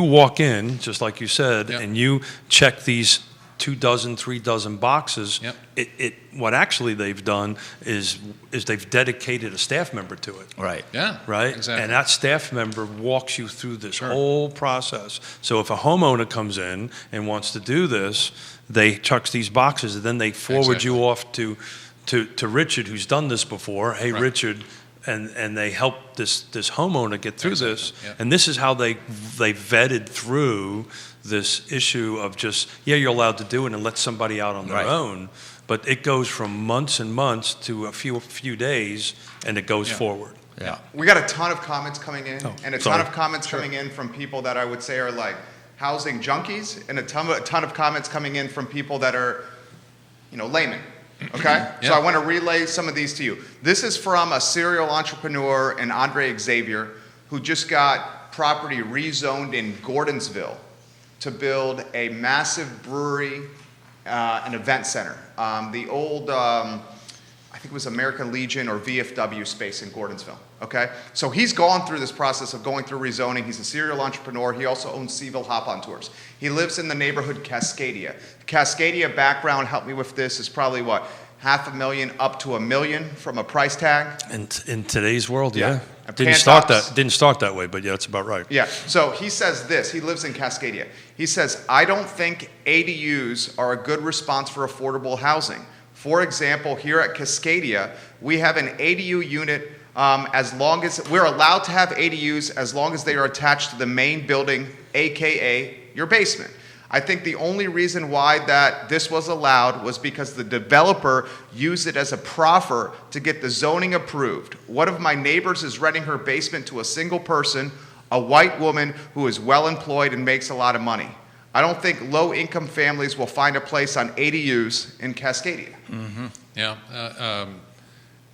walk in, just like you said, and you check these 2 dozen, 3 dozen boxes, what actually they've done is they've dedicated a staff member to it. Right. Yeah. Right? Exactly. And that staff member walks you through this whole process. So if a homeowner comes in and wants to do this, they check these boxes and then they forward you off to Richard, who's done this before. Hey, Richard, and they help this homeowner get through this. Yep. And this is how they vetted through this issue of just, you're allowed to do it and let somebody out on their own. But it goes from months and months to a few days, and it goes forward. Yeah. We got a ton of comments coming in, and a ton sorry. of comments coming in from people that I would say are like housing junkies, and a ton of comments coming in from people that are, laymen. Okay? So I want to relay some of these to you. This is from a serial entrepreneur and Andre Xavier, who just got property rezoned in Gordonsville to build a massive brewery, an event center. The old, I think it was American Legion or VFW space in Gordonsville, okay? So he's gone through this process of going through rezoning. He's a serial entrepreneur. He also owns CVille Hop-On Tours. He lives in the neighborhood Cascadia. Cascadia background, help me with this, is probably what? $500,000 up to $1 million from a price tag? And in today's world, And Didn't start that way, but that's about right. Yeah, so he says this, he lives in Cascadia. He says, I don't think ADUs are a good response for affordable housing. For example, here at Cascadia, we have an ADU unit as long as we're allowed to have ADUs as long as they are attached to the main building, AKA your basement. I think the only reason why that this was allowed was because the developer used it as a proffer to get the zoning approved. One of my neighbors is renting her basement to a single person, a white woman who is well employed and makes a lot of money. I don't think low-income families will find a place on ADUs in Cascadia. Mm-hmm. Yeah.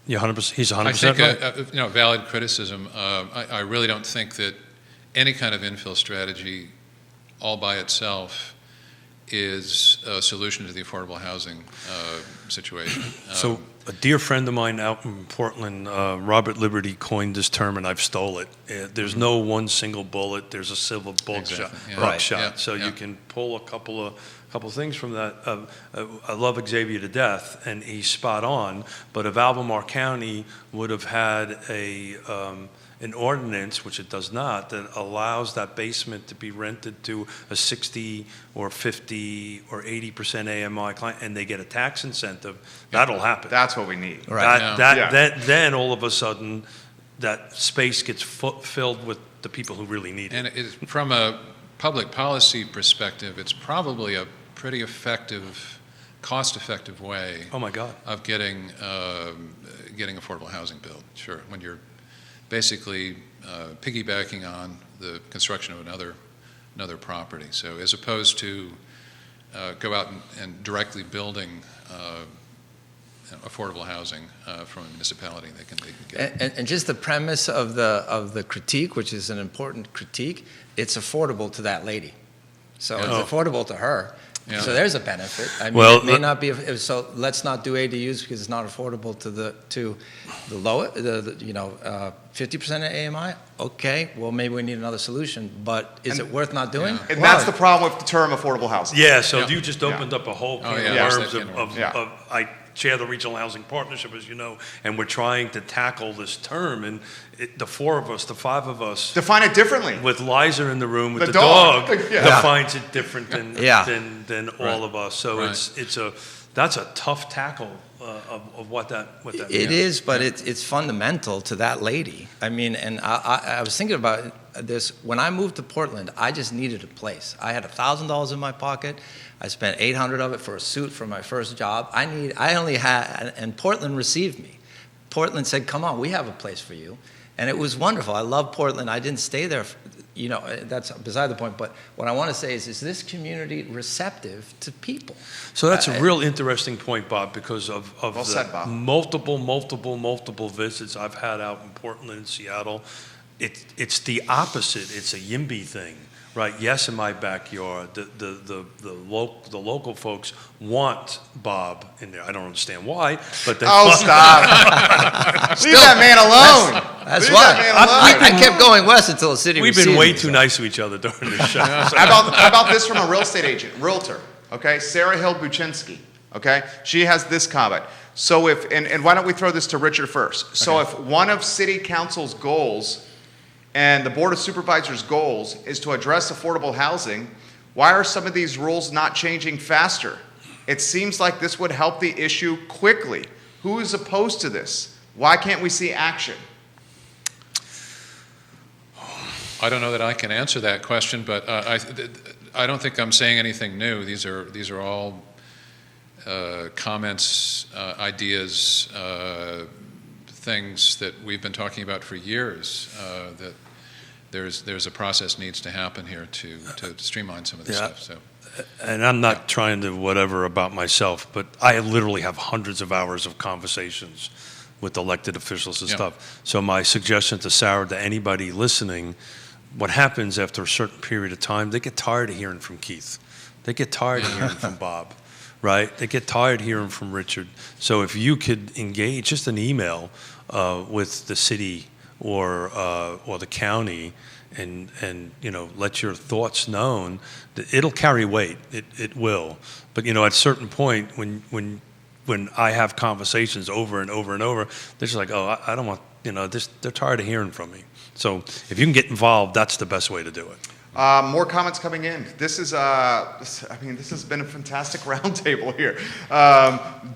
Yeah, 100%. He's 100% I think right. valid criticism. I really don't think that any kind of infill strategy all by itself is a solution to the affordable housing situation. So a dear friend of mine out in Portland, Robert Liberty, coined this term, and I've stole it. There's no one single bullet. There's a silver buckshot. Exactly, yeah. Buckshot. Right. So Yeah. you can pull a couple of things from that. I love Xavier to death, and he's spot on. But if Albemarle County would have had an ordinance, which it does not, that allows that basement to be rented to a 60 or 50 or 80% AMI client, and they get a tax incentive, that'll happen. That's what we need. Right. Then all of a sudden, that space gets filled with the people who really need it. And from a public policy perspective, it's probably a pretty effective, cost-effective way Oh my God. of getting affordable housing built. Sure, when you're basically piggybacking on the construction of another property. So as opposed to go out and directly building affordable housing from a municipality, they can get. And just the premise of the critique, which is an important critique, it's affordable to that lady. So it's affordable to her. Yeah. So there's a benefit. I mean, Well, it may not be. So let's not do ADUs because it's not affordable to the lower, 50% of AMI. Okay, well maybe we need another solution. But is it worth not doing? Yeah. And that's the problem with the term affordable housing. Yeah, so Yeah. you just opened up a whole can yeah. of worms Yeah. of I chair the Regional Housing Partnership, as you know, and we're trying to tackle this term, and the four of us, the five of us, Define it differently. with Liza in the room with The the dog. dog, Yeah. defines it different than Yeah. than Right. all of us. So Right. that's a tough tackle of what that It means. is, but it's fundamental to that lady. I mean, and I was thinking about this. When I moved to Portland, I just needed a place. I had $1,000 in my pocket. I spent $800 of it for a suit for my first job. And Portland received me. Portland said, come on, we have a place for you. And it was wonderful. I love Portland. I didn't stay there, that's beside the point. But what I want to say is this community receptive to people? So that's a real interesting point, Bob, because of Well the said, Bob. multiple visits I've had out in Portland and Seattle. It's the opposite. It's a YIMBY thing, right? Yes, in my backyard. The local folks want Bob in there. I don't understand why, but they Stop. Leave that man alone. That's Leave why. that man alone. I kept going west until the city We've been received way me, too so. nice to each other during this show. How about this from a real estate agent, realtor, okay? Sarah Hill Buczynski, okay? She has this comment. So and why don't we throw this to Richard first? So if one of city council's goals and the board of supervisors' goals is to address affordable housing, why are some of these rules not changing faster? It seems like this would help the issue quickly. Who is opposed to this? Why can't we see action? I don't know that I can answer that question, but I don't think I'm saying anything new. These are all comments, ideas, things that we've been talking about for years. That there's a process needs to happen here to streamline some of this stuff. So. And I'm not trying to whatever about myself, but I literally have hundreds of hours of conversations with elected officials and stuff. So my suggestion to Sarah, to anybody listening, what happens after a certain period of time, they get tired of hearing from Keith. They get tired of hearing from Bob, right? They get tired of hearing from Richard. So if you could engage just an email with the city or the county and let your thoughts known, it'll carry weight. It will. But at a certain point when I have conversations over and over and over, they're just like, oh, I don't want, they're tired of hearing from me. So if you can get involved, that's the best way to do it. More comments coming in. This is, this has been a fantastic roundtable here.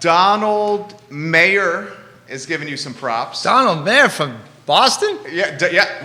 Donald Mayer is giving you some props. Donald Mayer from Boston? Yeah,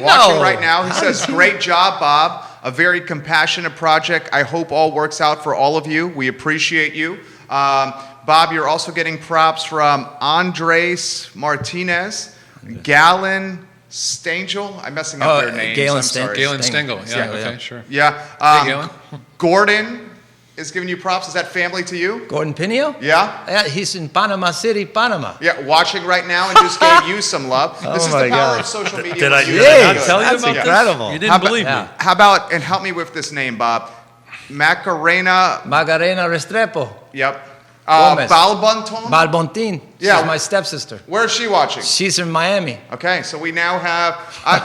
watching No. right now. He How says, does he- great job, Bob. A very compassionate project. I hope all works out for all of you. We appreciate you. Bob, you're also getting props from Andres Martinez, Galen Stangel. I'm messing up their names. Galen I'm sorry. Galen Stengel. Stengel, yeah, okay, sure. Yeah. Hey, Galen. Gordon is giving you props. Is that family to you? Gordon Pineo? Yeah? Yeah, he's in Panama City, Panama. Yeah, watching right now and just gave you some love. Oh This is my the power God. of social media. Did I when you Yeah, do it. tell you that's about incredible. this? You didn't How about- believe me. Yeah. How about, and help me with this name, Bob, Macarena, Magarena Restrepo. yep. Gomez. Balbonton? Balbontin. Yeah. She's my stepsister. Where is she watching? She's in Miami. Okay, so we now have,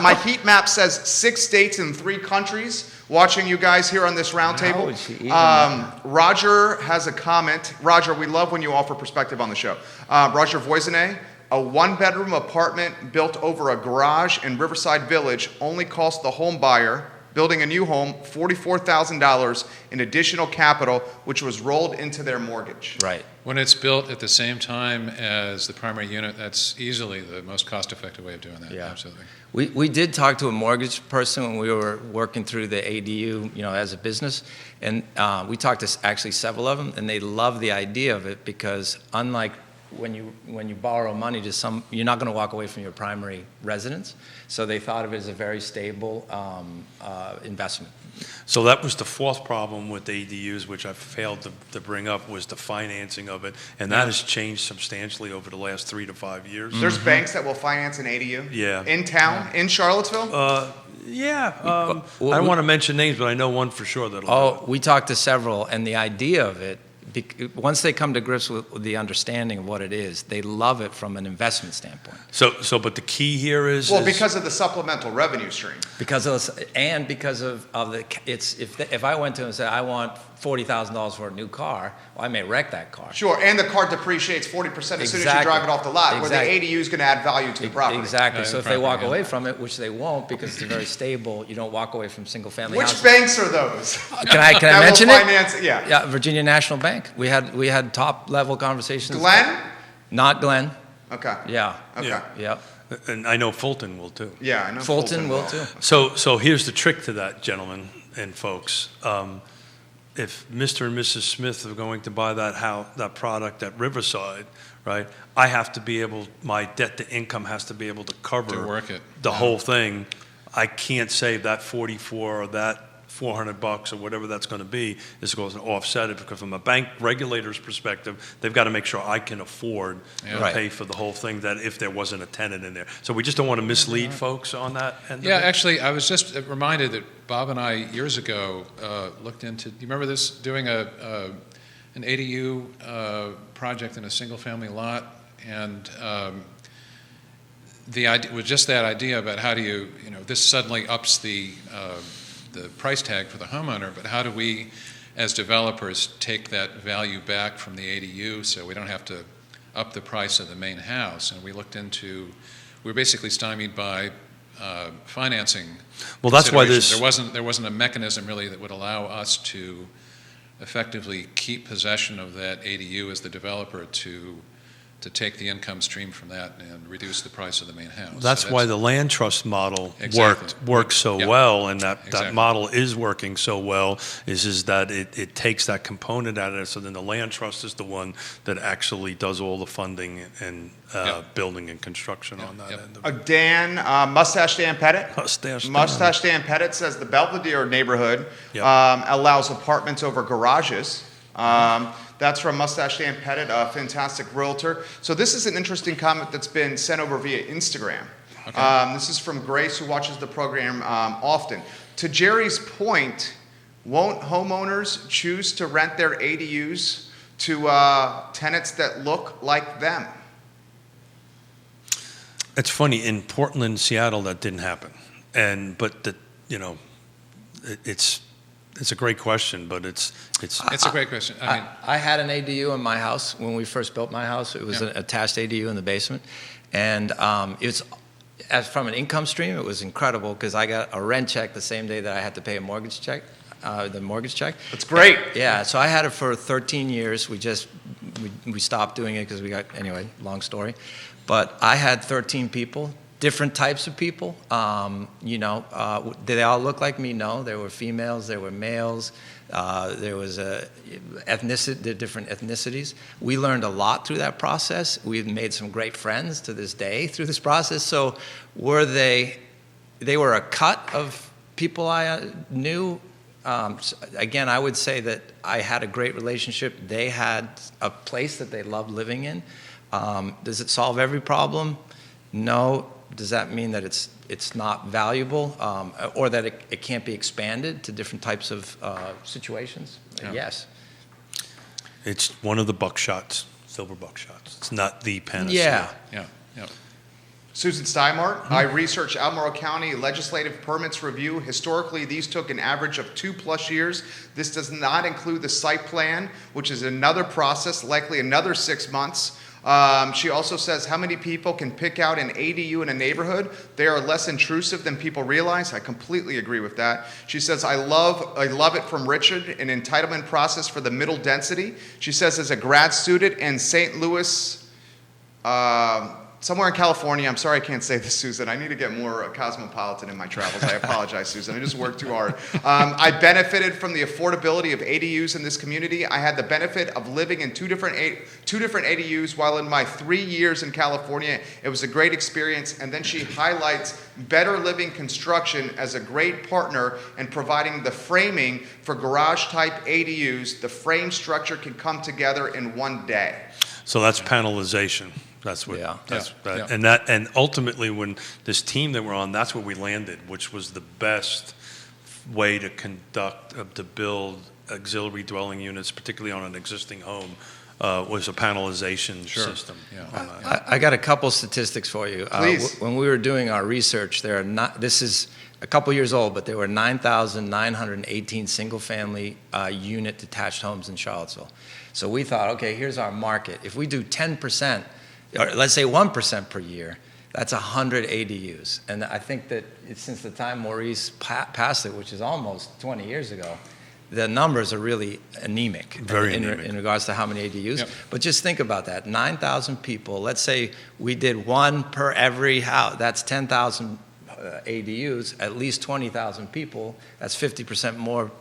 my heat map says 6 states and 3 countries watching you guys here on this roundtable. is she even? Roger has a comment. Roger, we love when you offer perspective on the show. Roger Voisinay, a 1-bedroom apartment built over a garage in Riverside Village only cost the home buyer building a new home $44,000 in additional capital, which was rolled into their mortgage. Right. When it's built at the same time as the primary unit, that's easily the most cost-effective way of doing that. Yeah. Absolutely. We did talk to a mortgage person when we were working through the ADU, as a business, and we talked to actually several of them, and they love the idea of it because unlike when you borrow money to you're not going to walk away from your primary residence, so they thought of it as a very stable investment. So that was the fourth problem with ADUs, which I failed to bring up, was the financing of it, and that has changed substantially over the last 3 to 5 years. There's banks that will finance an ADU? Yeah. In town, in Charlottesville? Yeah, Well, I don't want to mention names, but I know one for sure that'll do Oh, we talked to several, and the idea of it, once they come to grips with the understanding of what it is, they love it from an investment standpoint. it. But the key here is Well, because of the supplemental revenue stream. Because if I went to them and said I want $40,000 for a new car, well, I may wreck that car. Sure, and the car depreciates 40% as soon as you Exactly. drive it off the lot, where the Exactly. ADU is going to add value to the property. Exactly. Yeah, So if the they walk property, away yeah. from it, which they won't because it's very stable, you don't walk away from single-family Which houses. banks are those? Can I That will mention it? finance it? Yeah. Yeah, Virginia National Bank. We had top-level conversations. Glenn? Not Glenn. Okay. Yeah. Okay. Yeah. Yeah. and I know Fulton will too. Yeah, I know. Fulton will too. So here's the trick to that, gentlemen and folks. If Mr. and Mrs. Smith are going to buy that product at Riverside, right, I have to be able, my debt to income has to be able to cover To work it. the Yeah. whole thing. I can't save that 44 or that $400 or whatever that's going to be is going to offset it, because from a bank regulator's perspective, they've got to make sure I can afford Yeah. to Right. pay for the whole thing, that if there wasn't a tenant in there. So we just don't want to mislead folks on that end Yeah, of it. actually, I was just reminded that Bob and I, years ago, looked into, do you remember this, doing an ADU project in a single-family lot? And the idea was just that idea about how do you, this suddenly ups the price tag for the homeowner, but how do we, as developers, take that value back from the ADU so we don't have to up the price of the main house? And we looked into, we were basically stymied by financing. Well, that's why considerations. There wasn't a mechanism really that would allow us to effectively keep possession of that ADU as the developer to take the income stream from that and reduce the price of the main house. That's So why the land trust model Exactly. works so Yeah. well, and that Exactly. model is working so well, is that it takes that component out of it, so then the land trust is the one that actually does all the funding and Yeah. building and construction Yeah. on that Yep. end of it. Dan, Mustache Dan Pettit. Mustache Dan Pettit says the Belvedere neighborhood Yep. allows apartments over garages. That's from Mustache Dan Pettit, a fantastic realtor. So this is an interesting comment that's been sent over via Instagram. Okay. This is from Grace, who watches the program often. To Jerry's point, won't homeowners choose to rent their ADUs to tenants that look like them? It's funny, in Portland, Seattle, that didn't happen, it's a great question, but it's It's a great question. I mean, I had an ADU in my house when we first built my house. It was Yeah. an attached ADU in the basement, and as from an income stream, it was incredible because I got a rent check the same day that I had to pay a mortgage check, the mortgage check. That's great. Yeah, so I had it for 13 years. We stopped doing it because anyway, long story. But I had 13 people, different types of people. Did they all look like me? No, there were females, there were males. There was the different ethnicities. We learned a lot through that process. We've made some great friends to this day through this process. So they were a cut of people I knew. Again, I would say that I had a great relationship. They had a place that they loved living in. Does it solve every problem? No. Does that mean that it's not valuable, or that it can't be expanded to different types of situations? Yeah. Yes. It's one of the buckshots, silver buckshots. It's not the panacea. Yeah. Yeah. Susan Steinmart, I researched Albemarle County legislative permits review. Historically, these took an average of 2+ years. This does not include the site plan, which is another process, likely another 6 months. She also says how many people can pick out an ADU in a neighborhood. They are less intrusive than people realize. I completely agree with that. She says, I love it from Richard, an entitlement process for the middle density. She says, as a grad student in St. Louis, somewhere in California. I'm sorry I can't say this, Susan. I need to get more cosmopolitan in my travels. I apologize, Susan. I just worked too hard. I benefited from the affordability of ADUs in this community. I had the benefit of living in two different ADUs while in my 3 years in California. It was a great experience. And then she highlights Better Living Construction as a great partner in providing the framing for garage-type ADUs. The frame structure can come together in one day. So that's panelization. That's what. Yeah. That's Yeah. that. And ultimately, when this team that we're on, that's what we landed, which was the best way to build auxiliary dwelling units, particularly on an existing home, was a panelization system. Yeah. I got a couple statistics for you. Please. When we were doing our research, this is a couple years old, but there were 9,918 single-family unit detached homes in Charlottesville. So we thought, okay, here's our market. If we do 10%, or let's say 1% per year, that's 100 ADUs. And I think that since the time Maurice passed it, which is almost 20 years ago, the numbers are really anemic. Very in anemic. In regards to how many ADUs. Yep. But just think about that, 9,000 people. Let's say we did one per every house. That's 10,000 ADUs, at least 20,000 people. That's 50% more,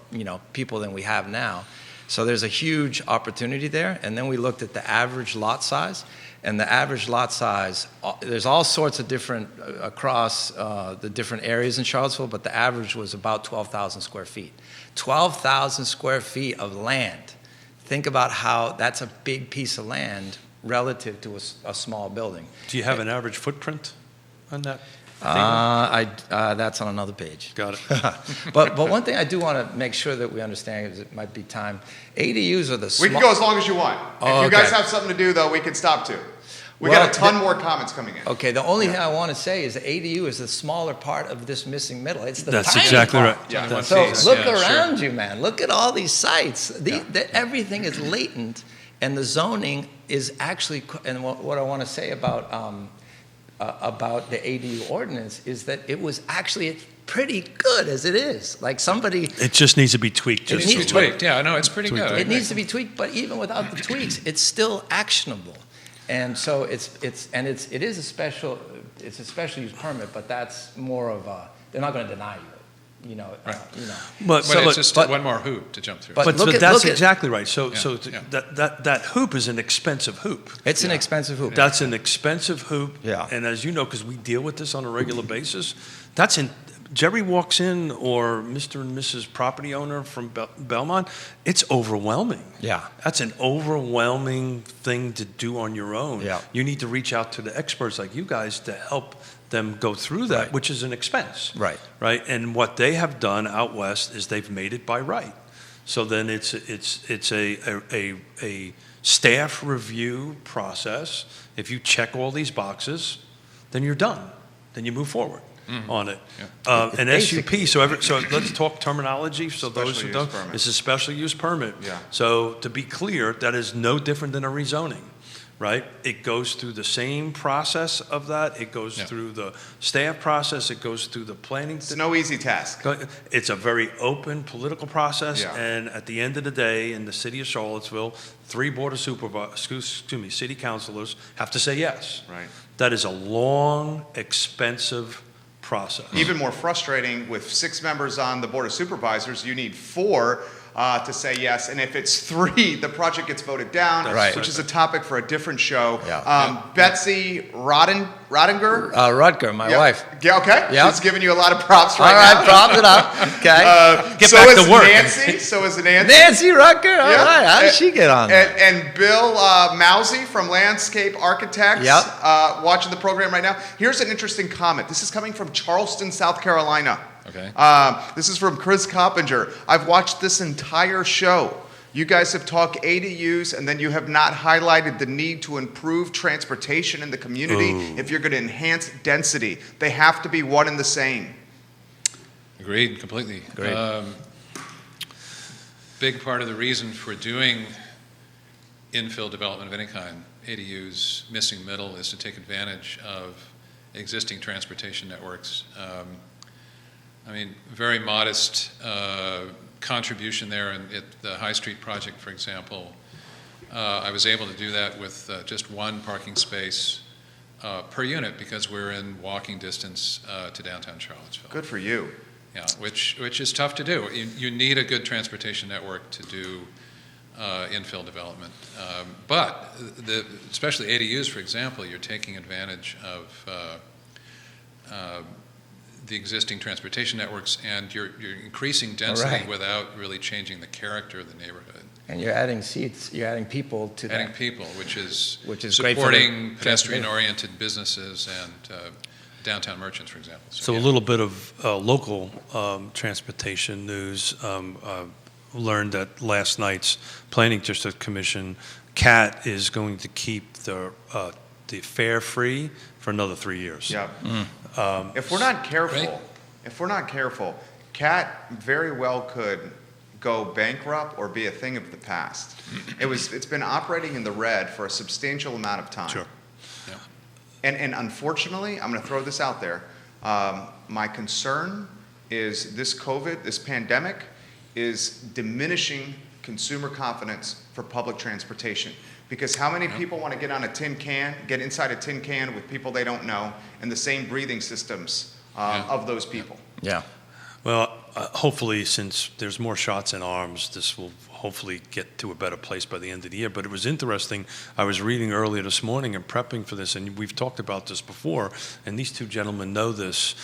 people than we have now. So there's a huge opportunity there. And then we looked at the average lot size. And the average lot size, there's all sorts of different across the different areas in Charlottesville, but the average was about 12,000 square feet. 12,000 square feet of land. Think about how that's a big piece of land relative to a small building. Do you have an average footprint on that? That's on another page. Got it. But one thing I do want to make sure that we understand, because it might be time, ADUs are the small... We can go as long as you want. Oh, if you guys okay. have something to do, though, we can stop too. We Well, got a ton more comments coming in. Okay, the only thing I want to say is the ADU is the smaller part of this missing middle. It's the That's tiny exactly part. right. Yeah. That's So Jeez, look yeah, around you, man. Look at all these sites. Everything is latent, and the zoning is actually. And what I want to say about the ADU ordinance is that it was actually pretty good as it is. Like somebody. It just needs to be tweaked. It Just needs a to little. Tweaked. Yeah, no, it's pretty good. It needs to be tweaked, but even without the tweaks, it's still actionable. And so it is a special use permit, but that's more of a, they're not going to deny you. But But so it's just one more hoop to jump through. But But look at- that's look at- exactly right. So Yeah. that hoop is an expensive hoop. It's an expensive hoop. That's an expensive hoop. Yeah. And as you know, because we deal with this on a regular basis, Jerry walks in, or Mr. and Mrs. property owner from Belmont, it's overwhelming. Yeah. That's an overwhelming thing to do on your own. Yeah. You need to reach out to the experts like you guys to help them go through that, Right. which is an expense. Right. Right. And what they have done out west is they've made it by right. So then it's a staff review process. If you check all these boxes, then you're done. Then you move forward on it. Yeah. An SUP. So let's talk terminology. So those Special who use don't, permit. it's a special use permit. Yeah. So to be clear, that is no different than a rezoning. right? It goes through the same process of that. It goes through the staff process. It goes through the planning. It's no easy task. It's a very open political process, Yeah. and at the end of the day, in the city of Charlottesville, 3 board of city councilors have to say yes. Right. That is a long, expensive process. Even more frustrating, with 6 members on the Board of Supervisors, you need 4 to say yes, and if it's 3, the project gets voted down, Right. which is a topic for a different show. Yeah. Betsy Rodinger? Rutger, my wife. Yeah, okay. Yeah. She's giving you a lot of props right All right, now. prop it up. Okay. Get so back is to work. Nancy. So is Nancy. Nancy Rutger. All Yeah. right. How did she get on there? And Bill Mousy from Landscape Architects, Yep. watching the program right now. Here's an interesting comment. This is coming from Charleston, South Carolina. Okay. This is from Chris Coppinger. I've watched this entire show. You guys have talked ADUs, and then you have not highlighted the need to improve transportation in the community if you're going to enhance density. They have to be one and the same. Agreed, completely. Great. Big part of the reason for doing infill development of any kind, ADUs, missing middle, is to take advantage of existing transportation networks. I mean, very modest contribution there at the High Street project, for example. I was able to do that with just 1 parking space per unit because we're in walking distance to downtown Charlottesville. Good for you. Yeah, which is tough to do. You need a good transportation network to do infill development. But especially ADUs, for example, you're taking advantage of the existing transportation networks, and you're increasing density Right. without really changing the character of the neighborhood. And you're adding seats. You're adding people to Adding that. people, which is Which is great for supporting the pedestrian-oriented businesses and downtown merchants, for example. So yeah. a little bit of local transportation news. Learned that last night's Planning District Commission, CAT is going to keep the fare free for another 3 years. Yeah. If we're not careful, CAT very well could go bankrupt or be a thing of the past. It's been operating in the red for a substantial amount of time. Sure. Yeah. And unfortunately, I'm going to throw this out there. My concern is this pandemic is diminishing consumer confidence for public transportation. Because how many people want to get inside a tin can with people they don't know, and the same breathing systems of those people? Yeah. Well, hopefully, since there's more shots in arms, this will hopefully get to a better place by the end of the year. But it was interesting. I was reading earlier this morning and prepping for this, and we've talked about this before, and these 2 gentlemen know this.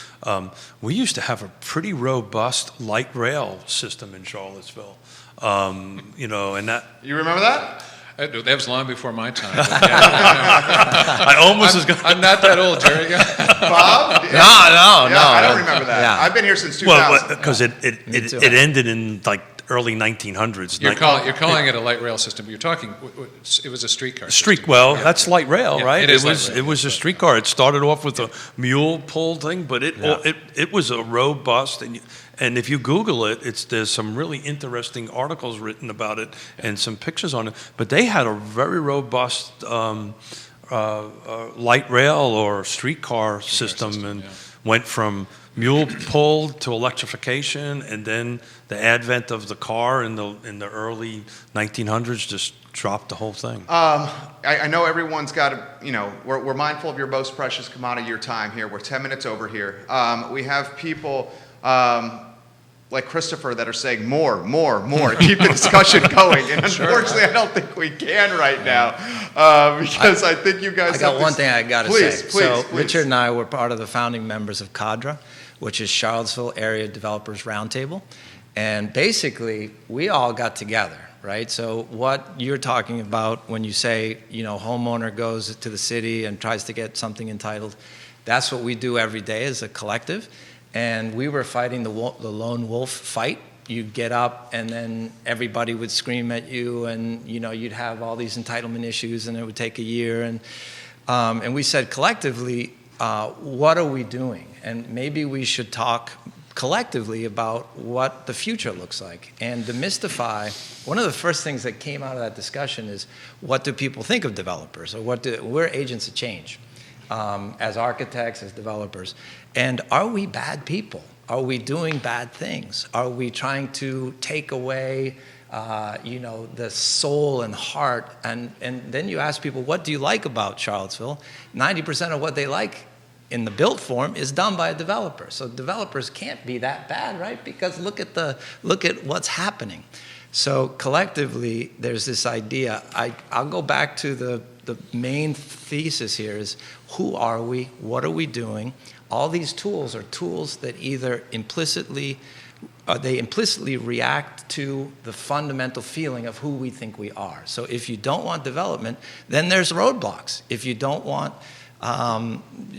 We used to have a pretty robust light rail system in Charlottesville. And that... You remember that? That was long before my time. I almost was going I'm not that old, Jerry. Bob? No. I don't remember that. Yeah. I've been here since 2000. Well, because Me it too. ended in like early 1900s. You're calling it a light rail system. You're talking, it was a streetcar system. Well, that's light rail, Yeah, right? it is light rail. It was a streetcar. It started off with a mule pull thing, but it was a robust, and if you Google it, there's some really interesting articles written about it and some pictures on it. But they had a very robust light rail or streetcar system, and went from mule pull to electrification, and then the advent of the car in the early 1900s just dropped the whole thing. I know everyone's got to, we're mindful of your most precious commodity, your time here. We're 10 minutes over here. We have people like Christopher that are saying more, keep the discussion going. And unfortunately, I don't think we can right now because I think you guys I got one thing I got to say. Please. Richard and I were part of the founding members of CADRA, which is Charlottesville Area Developers Roundtable. And basically, we all got together, right? So what you're talking about when you say, homeowner goes to the city and tries to get something entitled, that's what we do every day as a collective. And we were fighting the lone wolf fight. You'd get up and then everybody would scream at you, and you'd have all these entitlement issues, and it would take a year. And we said collectively, what are we doing? And maybe we should talk collectively about what the future looks like and demystify. One of the first things that came out of that discussion is, what do people think of developers, or we're agents of change as architects, as developers, and are we bad people? Are we doing bad things? Are we trying to take away the soul and heart? And then you ask people, what do you like about Charlottesville? 90% of what they like in the built form is done by a developer. So developers can't be that bad, right? Because look at what's happening. So collectively, there's this idea. I'll go back to the main thesis here is, who are we? What are we doing? All these tools are tools that either implicitly react to the fundamental feeling of who we think we are. So if you don't want development, then there's roadblocks. If you don't want,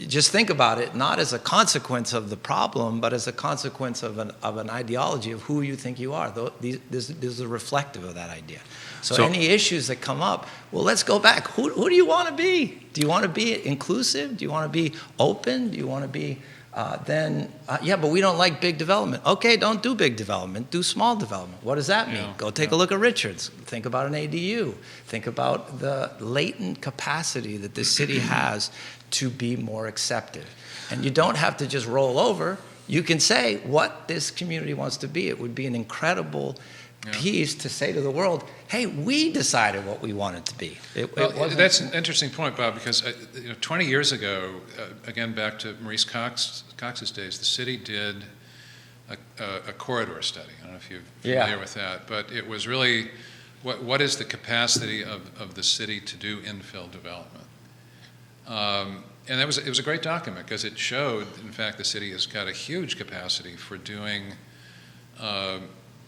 just think about it, not as a consequence of the problem, but as a consequence of an ideology of who you think you are. This is reflective of that idea. So any issues that come up, well, let's go back. Who do you want to be? Do you want to be inclusive? Do you want to be open? Do you want to be, but we don't like big development. Okay, don't do big development. Do small development. What does that mean? Yeah. Go take a look at Richards. Think about an ADU. Think about the latent capacity that this city has to be more accepted. And you don't have to just roll over. You can say what this community wants to be. It would be an incredible piece to say to the world, hey, we decided what we wanted to be. That's an interesting point, Bob, because 20 years ago, again back to Maurice Cox's days, the city did a corridor study. I don't know if you're familiar with that, but it was really what is the capacity of the city to do infill development. And it was a great document because it showed, in fact, the city has got a huge capacity for doing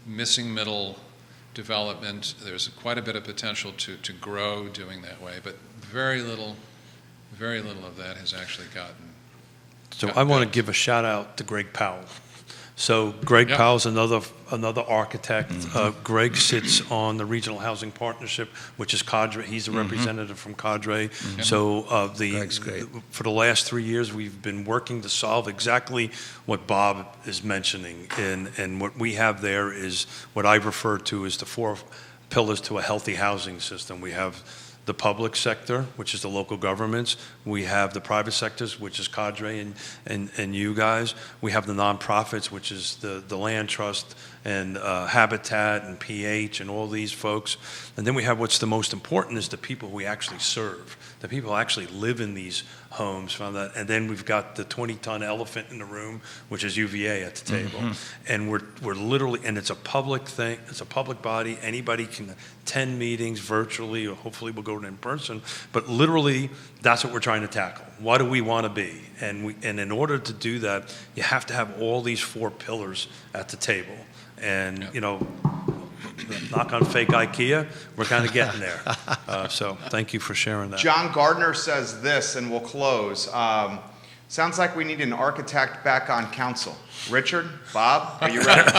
missing middle development. There's quite a bit of potential to grow doing that way, but very little of that has actually gotten. So I want to give a shout out to Greg Powell. So Greg Powell's another architect. Greg sits on the Regional Housing Partnership, which is Cadre. He's a representative from Cadre. So Greg's great. For the last 3 years, we've been working to solve exactly what Bob is mentioning. And what we have there is what I refer to as the 4 pillars to a healthy housing system. We have the public sector, which is the local governments. We have the private sectors, which is Cadre and you guys. We have the nonprofits, which is the Land Trust and Habitat and PH and all these folks. And then we have what's the most important is the people we actually serve. The people who actually live in these homes. And then we've got the 20-ton elephant in the room, which is UVA at the table. And we're literally, and it's a public thing, it's a public body. Anybody can attend meetings virtually, or hopefully we'll go to in person. But literally, that's what we're trying to tackle. What do we want to be? And in order to do that, you have to have all these 4 pillars at the table. And, knock on fake IKEA, we're kind of getting there. So thank you for sharing that. John Gardner says this, and we'll close. Sounds like we need an architect back on council. Richard, Bob, are you ready?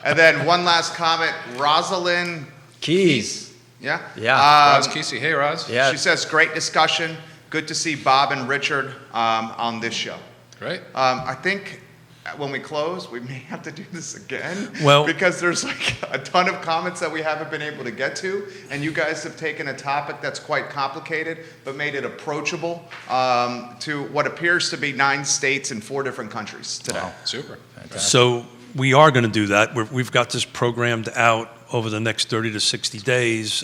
And then one last comment, Rosalind Keys. Yeah? Yeah. Roz Kesey. Hey, Roz. Yeah. She says, great discussion. Good to see Bob and Richard on this show. Great. I think when we close, we may have to do this again. Well, because there's like a ton of comments that we haven't been able to get to, and you guys have taken a topic that's quite complicated, but made it approachable to what appears to be 9 states and 4 different countries today. Wow. Super. Fantastic. So we are going to do that. We've got this programmed out over the next 30 to 60 days.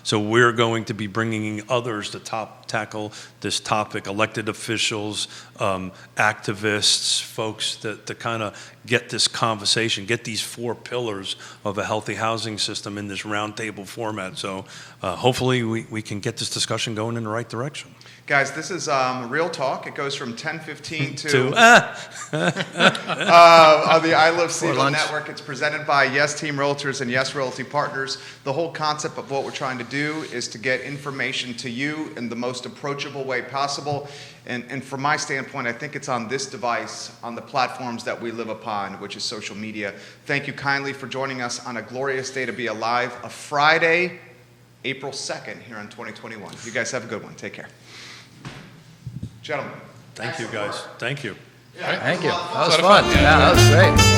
So we're going to be bringing others to tackle this topic, elected officials, activists, folks to kind of get this conversation, get these 4 pillars of a healthy housing system in this roundtable format. So hopefully we can get this discussion going in the right direction. Guys, this is Real Talk. It goes from 10:15 to on the I Love CVille Network. It's presented by Yes Team Realtors and Yes Realty Partners. The whole concept of what we're trying to do is to get information to you in the most approachable way possible. And from my standpoint, I think it's on this device, on the platforms that we live upon, which is social media. Thank you kindly for joining us on a glorious day to be alive, a Friday, April 2nd here in 2021. You guys have a good one. Take care. Gentlemen. Thank you, guys. Thank you. Thank you. That It's was a lot fun. of fun. Yeah, that was great.